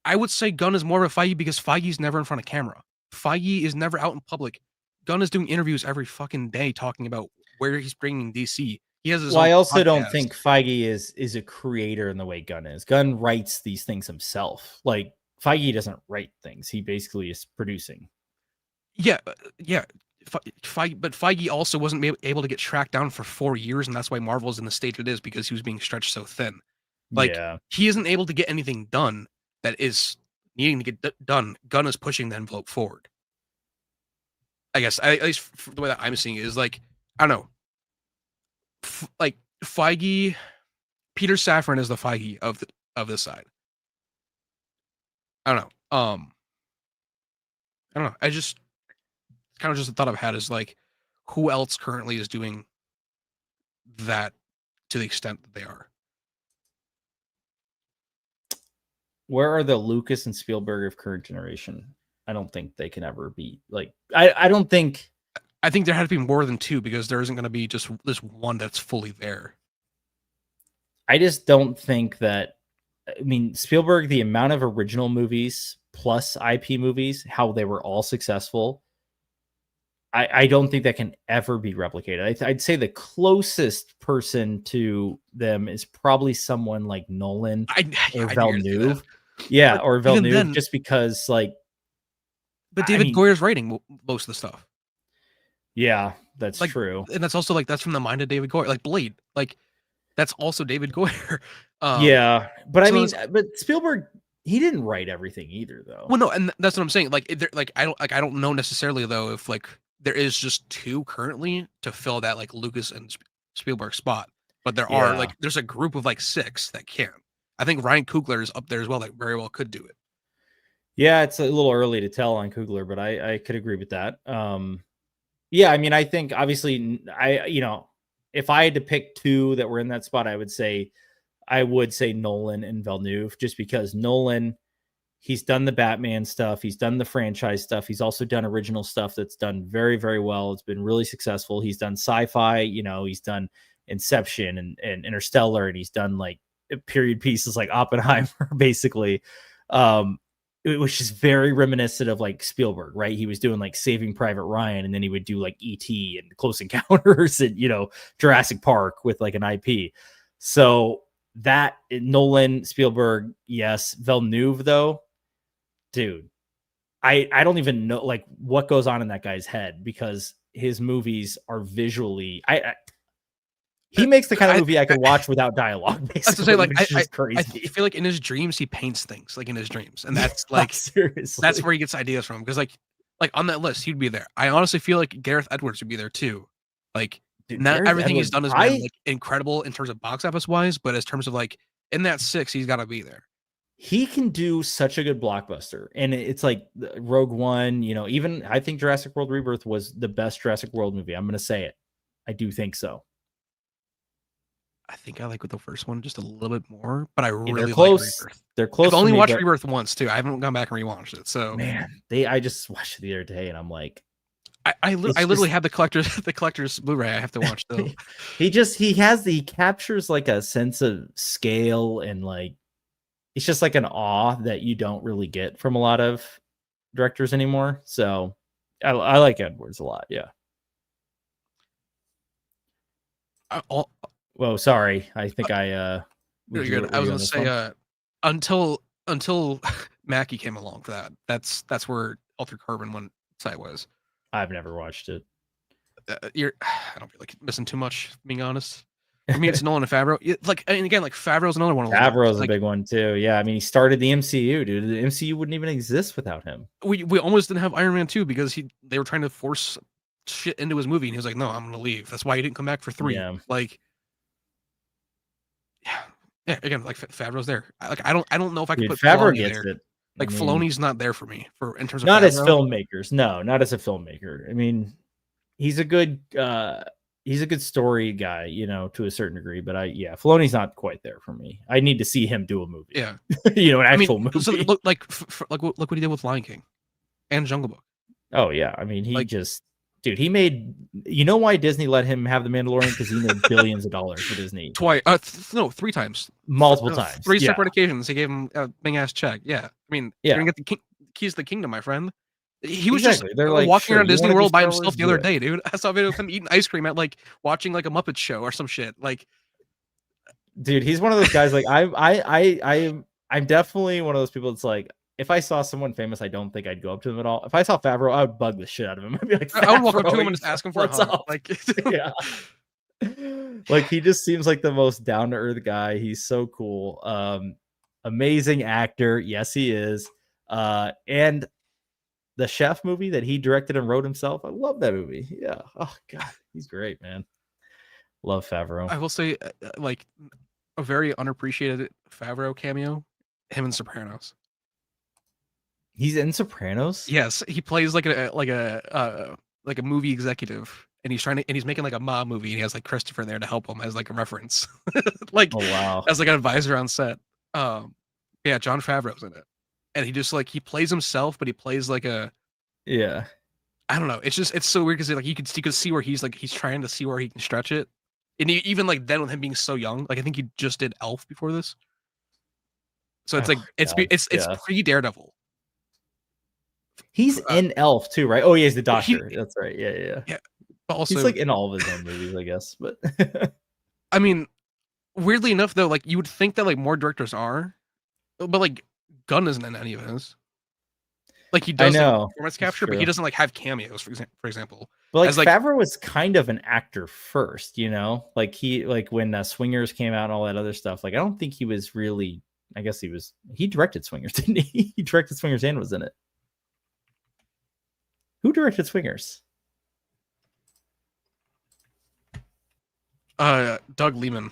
I would say Gunn is more of a Feige because Feige's never in front of camera. Feige is never out in public. Gunn is doing interviews every fucking day talking about where he's bringing DC. He has his own I also podcast. don't think Feige is a creator in the way Gunn is. Gunn writes these things himself. Like Feige doesn't write things. He basically is producing. Yeah. But Feige also wasn't able to get tracked down for 4 years, and that's why Marvel's in the state it is because he was being stretched so thin. Like he isn't able to get anything done that is needing to get done. Gunn is pushing the envelope forward. I guess at least the way that I'm seeing it is like I don't know. Like Feige, Peter Safran is the Feige of this side. I don't know. I don't know. I just kind of just the thought I've had is like, who else currently is doing that to the extent that they are? Where are the Lucas and Spielberg of current generation? I don't think they can ever be like. I don't think. I think there had to be more than two because there isn't going to be just this one that's fully there. I just don't think that. I mean, Spielberg, the amount of original movies plus IP movies, how they were all successful. I don't think that can ever be replicated. I'd say the closest person to them is probably someone like Nolan or Villeneuve. Yeah, or Villeneuve, just because like. But David Goyer's writing most of the stuff. Yeah, that's true. And that's also like, that's from the mind of David Goyer. Like Blade, like that's also David Goyer. Yeah, but so but Spielberg, he didn't write everything either, though. Well, no, and that's what I'm saying. I don't know necessarily though if like there is just two currently to fill that like Lucas and Spielberg spot, but there are like there's a group of like 6 that can. I think Ryan Coogler is up there as well. That very well could do it. Yeah, it's a little early to tell on Coogler, but I could agree with that. Yeah, I mean, I think obviously if I had to pick 2 that were in that spot, I would say Nolan and Villeneuve, just because Nolan, he's done the Batman stuff. He's done the franchise stuff. He's also done original stuff that's done very, very well. It's been really successful. He's done sci-fi, he's done Inception and Interstellar, and he's done like period pieces like Oppenheimer, basically, which is very reminiscent of like Spielberg, right? He was doing like Saving Private Ryan, and then he would do like E.T. and Close Encounters and, Jurassic Park with like an IP. So that Nolan, Spielberg, yes. Villeneuve, though, dude, I don't even know like what goes on in that guy's head, because his movies are visually, he makes the kind of movie I could watch without dialogue. Basically, I feel like in his dreams he paints things like in his dreams, and that's like seriously, that's where he gets ideas from. Because like on that list, he'd be there. I honestly feel like Gareth Edwards would be there too. Like, dude, not Gareth everything Edwards, he's done has been like incredible in terms of box office wise, but in terms of like in that 6, he's got to be there. He can do such a good blockbuster, and it's like Rogue One. Even I think Jurassic World Rebirth was the best Jurassic World movie. I'm going to say it. I do think so. I think I like with the first one just a little bit more, but I really close. like Rebirth. They're close. I've only watched Rebirth once too. I haven't gone back and rewatched it. So man, I just watched it the other day, and I'm like, I literally have the collector's Blu-ray. I have to watch though. he captures like a sense of scale and like, it's just like an awe that you don't really get from a lot of directors anymore. So I like Edwards a lot. Yeah. Whoa, sorry. I think you're good. I was gonna say until Mackie came along for that. That's where Altered Carbon went sideways. I've never watched it. I don't feel like missing too much, being honest. For me, it's Nolan and Favreau. And again, like Favreau's another one of those. Favreau's a big one too. Yeah, I mean, he started the MCU, dude. The MCU wouldn't even exist without him. We almost didn't have Iron Man 2 because they were trying to force shit into his movie, and he was like, "No, I'm gonna leave." That's why he didn't come back for 3. Yeah. Like, yeah. Again, like Favreau's there. I don't know if I could put Favreau Filoni gets there. it. Like, Filoni's not there for me in terms of not Favreau. as filmmakers. No, not as a filmmaker. I mean, he's a good story guy, to a certain degree. But Filoni's not quite there for me. I need to see him do a movie. Yeah, an actual movie. So look what he did with Lion King and Jungle Book. Oh yeah, I mean, he made. You know why Disney let him have the Mandalorian? Because he made billions of dollars for Disney. Twice, 3 times, multiple times, 3 separate occasions. He gave him a big ass check. Yeah, I mean, you're gonna get the keys to the kingdom, my friend. He was just walking around Disney World by himself the other day, dude. I saw a video of him eating ice cream at watching a Muppet show or some shit. Dude, he's one of those guys. I'm definitely one of those people that's like, if I saw someone famous, I don't think I'd go up to them at all. If I saw Favreau, I would bug the shit out of him. I'd be like, I would walk up to him and just ask him for a hug. Yeah. He just seems like the most down to earth guy. He's so cool. Amazing actor. Yes, he is. And the Chef movie that he directed and wrote himself. I love that movie. Yeah. Oh God, he's great, man. Love Favreau. I will say, a very unappreciated Favreau cameo. Him in Sopranos. He's in Sopranos. Yes, he plays like a movie executive, and he's making a mob movie, and he has Christopher in there to help him as a reference, oh wow, as an advisor on set. Yeah, Jon Favreau's in it, and he just he plays himself, but he plays I don't know. It's so weird because you could see where he's trying to see where he can stretch it, and even then with him being so young, I think he just did Elf before this, so it's pre Daredevil. He's in Elf too, right? Oh, yeah, he's the doctor. That's right. Yeah. But also, he's in all of his own movies, I guess. But I mean, weirdly enough, though, you would think that more directors are, but Gunn isn't in any of his. He does performance capture, but he doesn't have cameos, for example. But Favreau was kind of an actor first, he when Swingers came out and all that other stuff. I don't think he was really. I guess he directed Swingers, didn't he? He directed Swingers and was in it. Who directed Swingers? Doug Liman.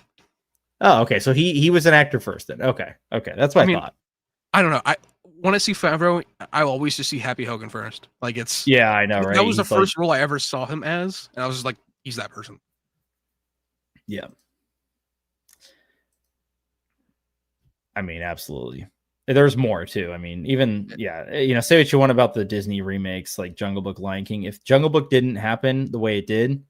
Oh, okay. So he was an actor first then. Okay. That's what I thought. I don't know. When I see Favreau, I always just see Happy Hogan first. Yeah, I know, right? That was the first role I ever saw him as, and I was just he's that person. Yeah. I mean, absolutely. There's more too. I mean, even say what you want about the Disney remakes like Jungle Book, Lion King. If Jungle Book didn't happen the way it did,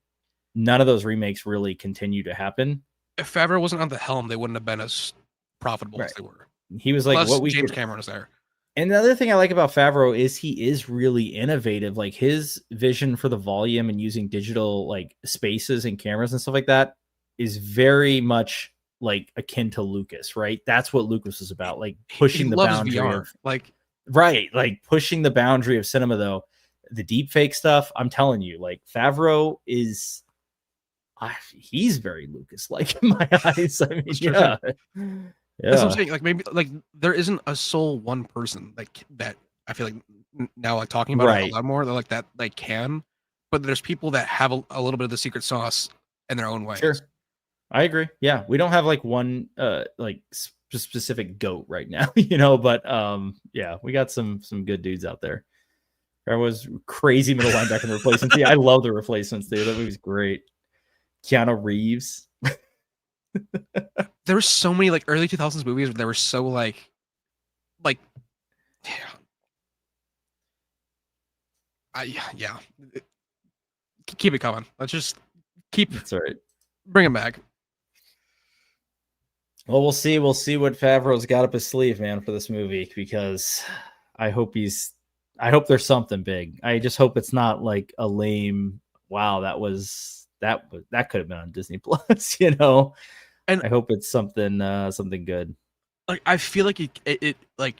none of those remakes really continue to happen. If Favreau wasn't on the helm, they wouldn't have been as profitable as they were. He was James Cameron is there. And the other thing I like about Favreau is he is really innovative. His vision for the volume and using digital spaces and cameras and stuff like that is very much akin to Lucas, right? That's what Lucas was about, pushing the boundary of pushing the boundary of cinema. Though the deep fake stuff, I'm telling you, Favreau is he's very Lucas in my eyes. I mean, yeah. That's what I'm saying. Maybe there isn't a sole one person that I feel now talking about it a lot more. They're that can, but there's people that have a little bit of the secret sauce in their own way. Sure. I agree. Yeah, we don't have one specific goat right now, but yeah, we got some good dudes out there. There was crazy middle linebacker replacements. Yeah, I love the replacements, dude. That movie's great. Keanu Reeves. There were so many early 2000s movies where they were so yeah. Keep it coming. Let's just keep. That's right. Bring him back. Well, we'll see. We'll see what Favreau's got up his sleeve, man, for this movie, because I hope there's something big. I just hope it's not like a lame, wow, that could have been on Disney Plus, you know. And I hope it's something good. like I feel like it like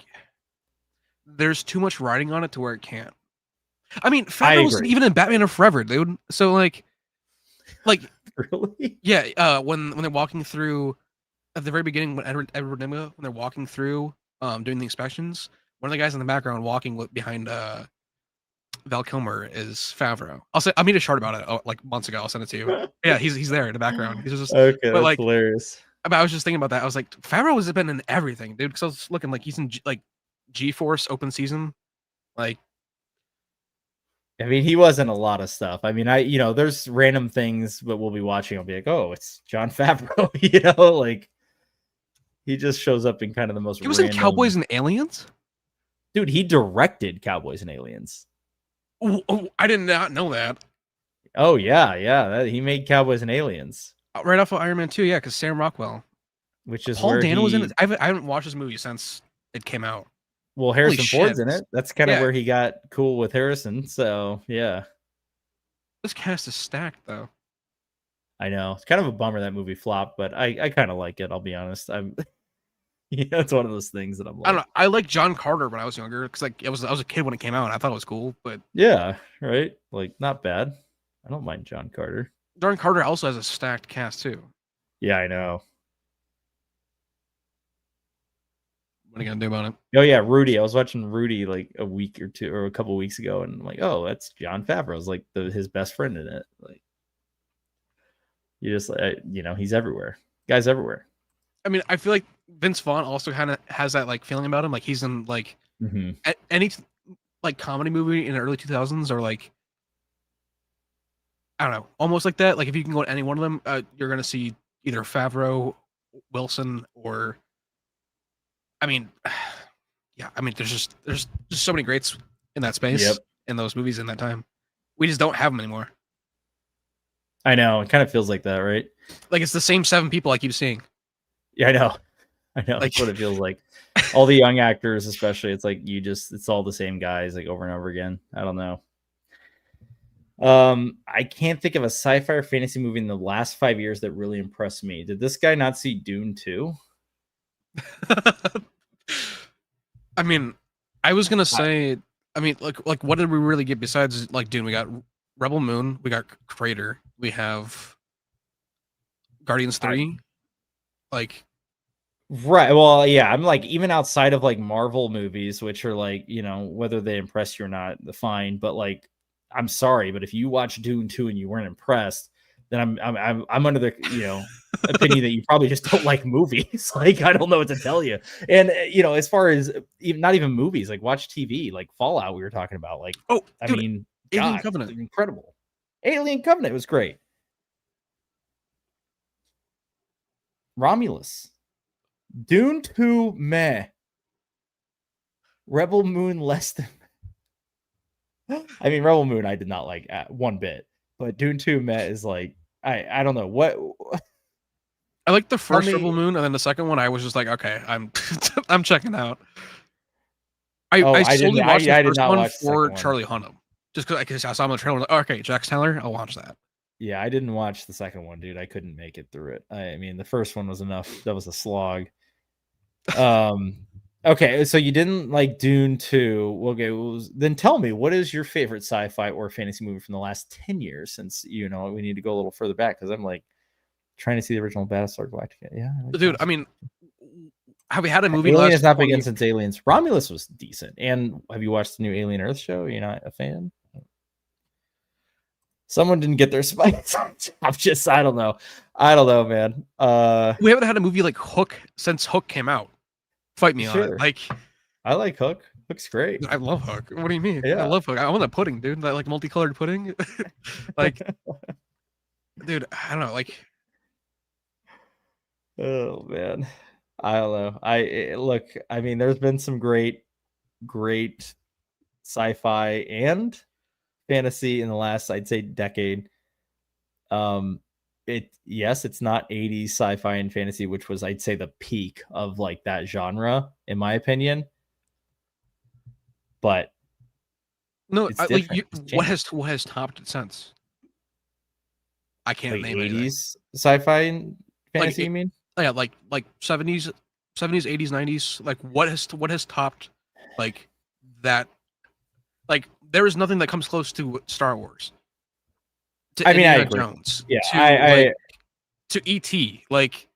there's too much writing on it to where it can't. I mean, I Favreau wasn't agree. even in Batman Forever, dude. So like Really? yeah, when they're walking through at the very beginning when Edward Nygma, when they're walking through doing the inspections, one of the guys in the background walking behind Val Kilmer is Favreau. I made a chart about it like months ago. I'll send it to you. Yeah, he's there in the background. He's just Okay, but that's like hilarious. I was just thinking about that. I was like, Favreau has been in everything, dude. Because I was looking like he's in like G-Force open season. Like, I mean, he was in a lot of stuff. I mean, there's random things that we'll be watching. I'll be like, oh, it's Jon Favreau. Like he just shows up in kind of the most he was in random. Cowboys and Aliens. Dude, he directed Cowboys and Aliens. Oh, I did not know that. Oh yeah. He made Cowboys and Aliens, Right off of Iron Man 2, yeah, because Sam Rockwell. which is Paul where Dano was in it. I haven't watched this movie since it came out. Well, Harrison Ford's in it. That's kind of where he got cool with Harrison. So yeah, this cast is stacked, though. I know it's kind of a bummer that movie flopped, but I kind of like it. I'll be honest. It's one of those things that I'm like. I don't know. I liked John Carter when I was younger because like I was a kid when it came out and I thought it was cool. But yeah, right. Like not bad. I don't mind John Carter. John Carter also has a stacked cast too. Yeah, I know. What are you gonna do about it? Oh yeah, Rudy. I was watching Rudy like a week or two or a couple weeks ago, and I'm like, oh, that's Jon Favreau's like his best friend in it. Like, you just he's everywhere. Guy's everywhere. I mean, I feel like Vince Vaughn also kind of has that like feeling about him. Like he's in like any like comedy movie in the early 2000s or like I don't know, almost like that. Like if you can go to any one of them, you're gonna see either Favreau, Wilson, or I mean, yeah. I mean, there's just so many greats in that space in those movies in that time. We just don't have them anymore. I know. It kind of feels like that, right? Like it's the same 7 people I keep seeing. Yeah, I know. Like, that's what it feels like. All the young actors, especially, it's like it's all the same guys, like over and over again. I don't know. I can't think of a sci-fi or fantasy movie in the last 5 years that really impressed me. Did this guy not see Dune 2? I mean, I was gonna say, I mean, like, what did we really get besides like Dune? We got Rebel Moon, we got Crater, we have Guardians 3, like. Right. Well, yeah, I'm like, even outside of like Marvel movies, which are like, whether they impress you or not, fine. But like, I'm sorry, but if you watch Dune 2 and you weren't impressed, then I'm under the opinion that you probably just don't like movies. Like, I don't know what to tell you. And as far as not even movies, like watch TV, like Fallout, we were talking about. Like, I mean, Alien Covenant, incredible. Alien Covenant was great. Romulus. Dune 2 meh. Rebel Moon less than. I mean, Rebel Moon I did not like one bit, but Dune 2 meh is like I don't know what. I like the first Rebel Moon, and then the second one I was just like, okay, I'm I'm checking out. I solely watched the first one for Charlie Hunnam, just because I saw him on the trailer. Like, oh, okay, Jax Teller, I'll watch that. Yeah, I didn't watch the second one, dude. I couldn't make it through it. I mean, the first one was enough. That was a slog. Okay, so you didn't like Dune 2. Okay, then tell me, what is your favorite sci-fi or fantasy movie from the last 10 years? Since we need to go a little further back, because I'm like trying to see the original Battlestar Galactica. Yeah, dude. I mean, have we had a movie? Alien has not begun since Aliens. Romulus was decent. And have you watched the new Alien Earth show? You're not a fan? Someone didn't get their spikes. I don't know, man. We haven't had a movie like Hook since Hook came out. Fight me on it. Like, I like Hook. Hook's great. I love Hook. What do you mean? Yeah. I love Hook. I want that pudding, dude. That like multicolored pudding. Like, dude, I don't know. Like, oh man, I don't know. I mean, there's been some great sci-fi and fantasy in the last, I'd say, decade. Yes, it's not 80s sci-fi and fantasy, which was, I'd say, the peak of like that genre, in my opinion. But No, it's different. It's changed. what has topped it since? I can't Like name anything. 80s sci-fi and fantasy, you mean? Yeah, like 70s, 80s, 90s. Like what has topped like that? Like there is nothing that comes close to Star Wars, to I mean, I Indiana agree. Jones, Yeah, to ET. Like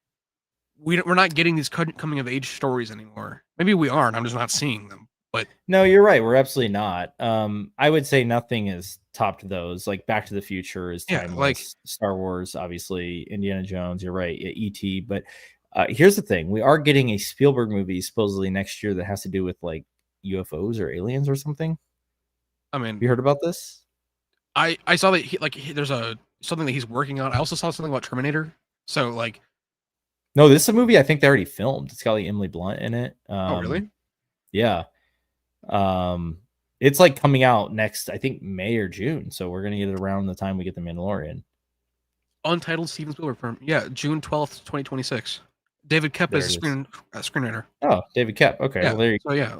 we're not getting these coming of age stories anymore. Maybe we are, and I'm just not seeing them. But no, you're right. We're absolutely not. I would say nothing has topped those. Like Back to the Future is yeah, timeless. like Star Wars, obviously. Indiana Jones, you're right. ET. But here's the thing: we are getting a Spielberg movie supposedly next year that has to do with like UFOs or aliens or something. I Have mean, you heard about this? I saw that there's something that he's working on. I also saw something about Terminator. So like, No, this is a movie I think they already filmed. It's got like Emily Blunt in it. oh really? Yeah. It's like coming out next, I think May or June. So we're gonna get it around the time we get the Mandalorian. Untitled Steven Spielberg film. Yeah, June 12th, 2026. David Koepp There is it is. screenwriter. Oh, David Koepp. Okay, Yeah. well there you So yeah,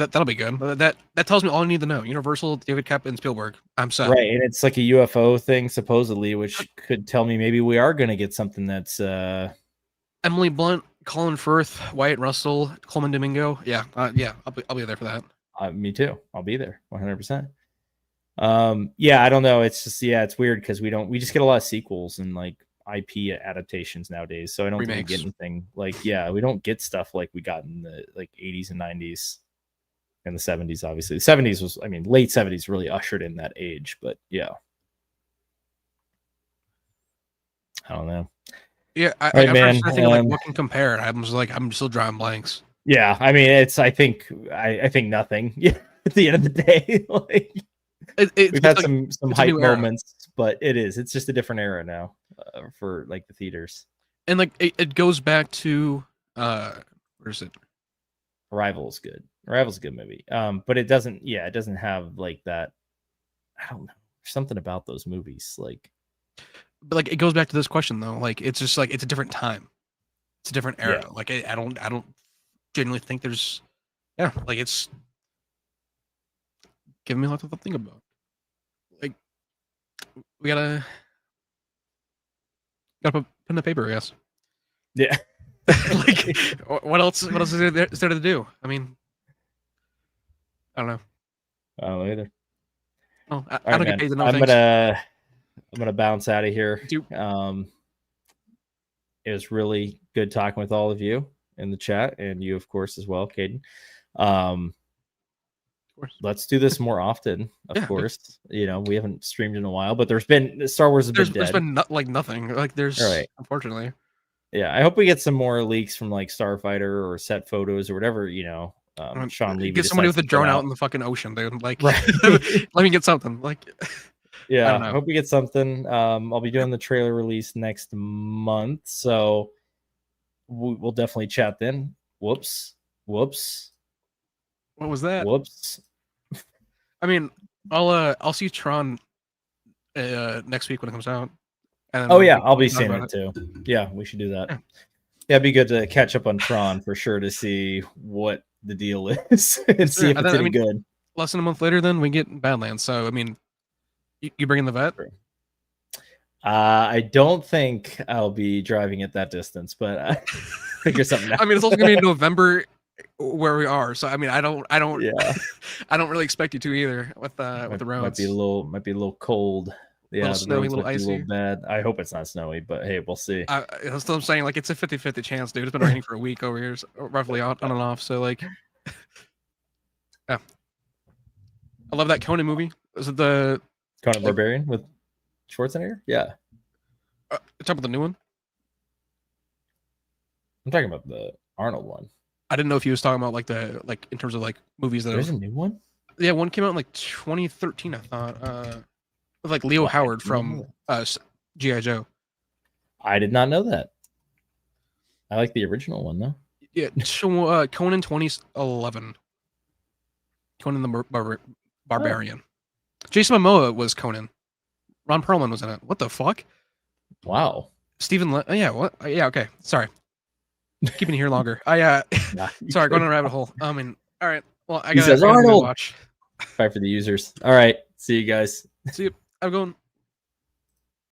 that'll be good. That tells me all I need to know. Universal, David Koepp, and Spielberg. I'm set. Right, and it's like a UFO thing supposedly, which could tell me maybe we are gonna get something that's Emily Blunt, Colin Firth, Wyatt Russell, Coleman Domingo. Yeah, yeah, I'll be there for that. me too. I'll be there 100%. Yeah, I don't know. It's just it's weird because we just get a lot of sequels and like IP adaptations nowadays. So I don't think we get anything like we don't get stuff like we got in the like 80s and 90s and the 70s. Obviously, the 70s was, I mean, late 70s really ushered in that age. But yeah, I don't know. Yeah, I man. I think like what can compare? I'm just like I'm still drawing blanks. Yeah, I mean, it's I think nothing. Yeah, at the end of the day, like we've had like, some hype moments, but it's just a different era now for like the theaters. And like it goes back to where is it? Arrival's good. Arrival's a good movie. But it doesn't have like that. I don't know. There's something about those movies like. But like it goes back to this question though. Like it's just like it's a different time. It's a different era. Yeah. Like I don't genuinely think there's like it's giving me a lot to think about. Like we gotta put pen to paper, I guess. Yeah. Like what else is there to do? I mean, I don't know. I don't know either. Oh, I don't get paid to know things. I'm gonna bounce out of here. It was really good talking with all of you in the chat, and you, of course, as well, Kadin. Let's do this more often. Of course, we haven't streamed in a while, but there's been Star Wars has been dead. There's been nothing. Like there's unfortunately. Yeah, I hope we get some more leaks from like Starfighter or set photos or whatever. Sean Levy get somebody with a drone out in the fucking ocean, dude. Like, right. Let me get something. Like, yeah, I hope we get something. I'll be doing the trailer release next month, so we'll definitely chat then. Whoops. What was that? Whoops. I mean, I'll see Tron next week when it comes out. And I'll be seeing it too. Yeah, we should do that. Yeah, it'd be good to catch up on Tron for sure to see what the deal is and see if it's any good. Less than a month later, then we get Badlands. So I mean, you bring in the vet? I don't think I'll be driving it that distance, but figure something out. I mean, it's also gonna be in November where we are. So I mean, I don't I don't really expect you to either with the roads. Might be a little cold. Yeah, a little snowy, a little icy. A little bad. I hope it's not snowy, but hey, we'll see. That's what I'm saying. Like, it's a 50-50 chance, dude. It's been raining for a week over here, roughly on and off. So, like, yeah. I love that Conan movie. Is it the Conan Barbarian with Schwarzenegger? Yeah. Talking about the new one? I'm talking about the Arnold one. I didn't know if he was talking about like in terms of like movies that there's a new one. Yeah, one came out in like 2013, I thought. With like Leo Howard from G.I. Joe. I did not know that. I like the original one though. Yeah, Conan 2011. Conan the Barbarian. Jason Momoa was Conan. Ron Perlman was in it. What the fuck? Wow. Stephen. Yeah. What? Yeah. Okay. Sorry. Keeping it here longer. Sorry, going on a rabbit hole. All right. Well, I He says gotta Arnold. watch. Fight for the users. All right. See you guys. See you. I'm going.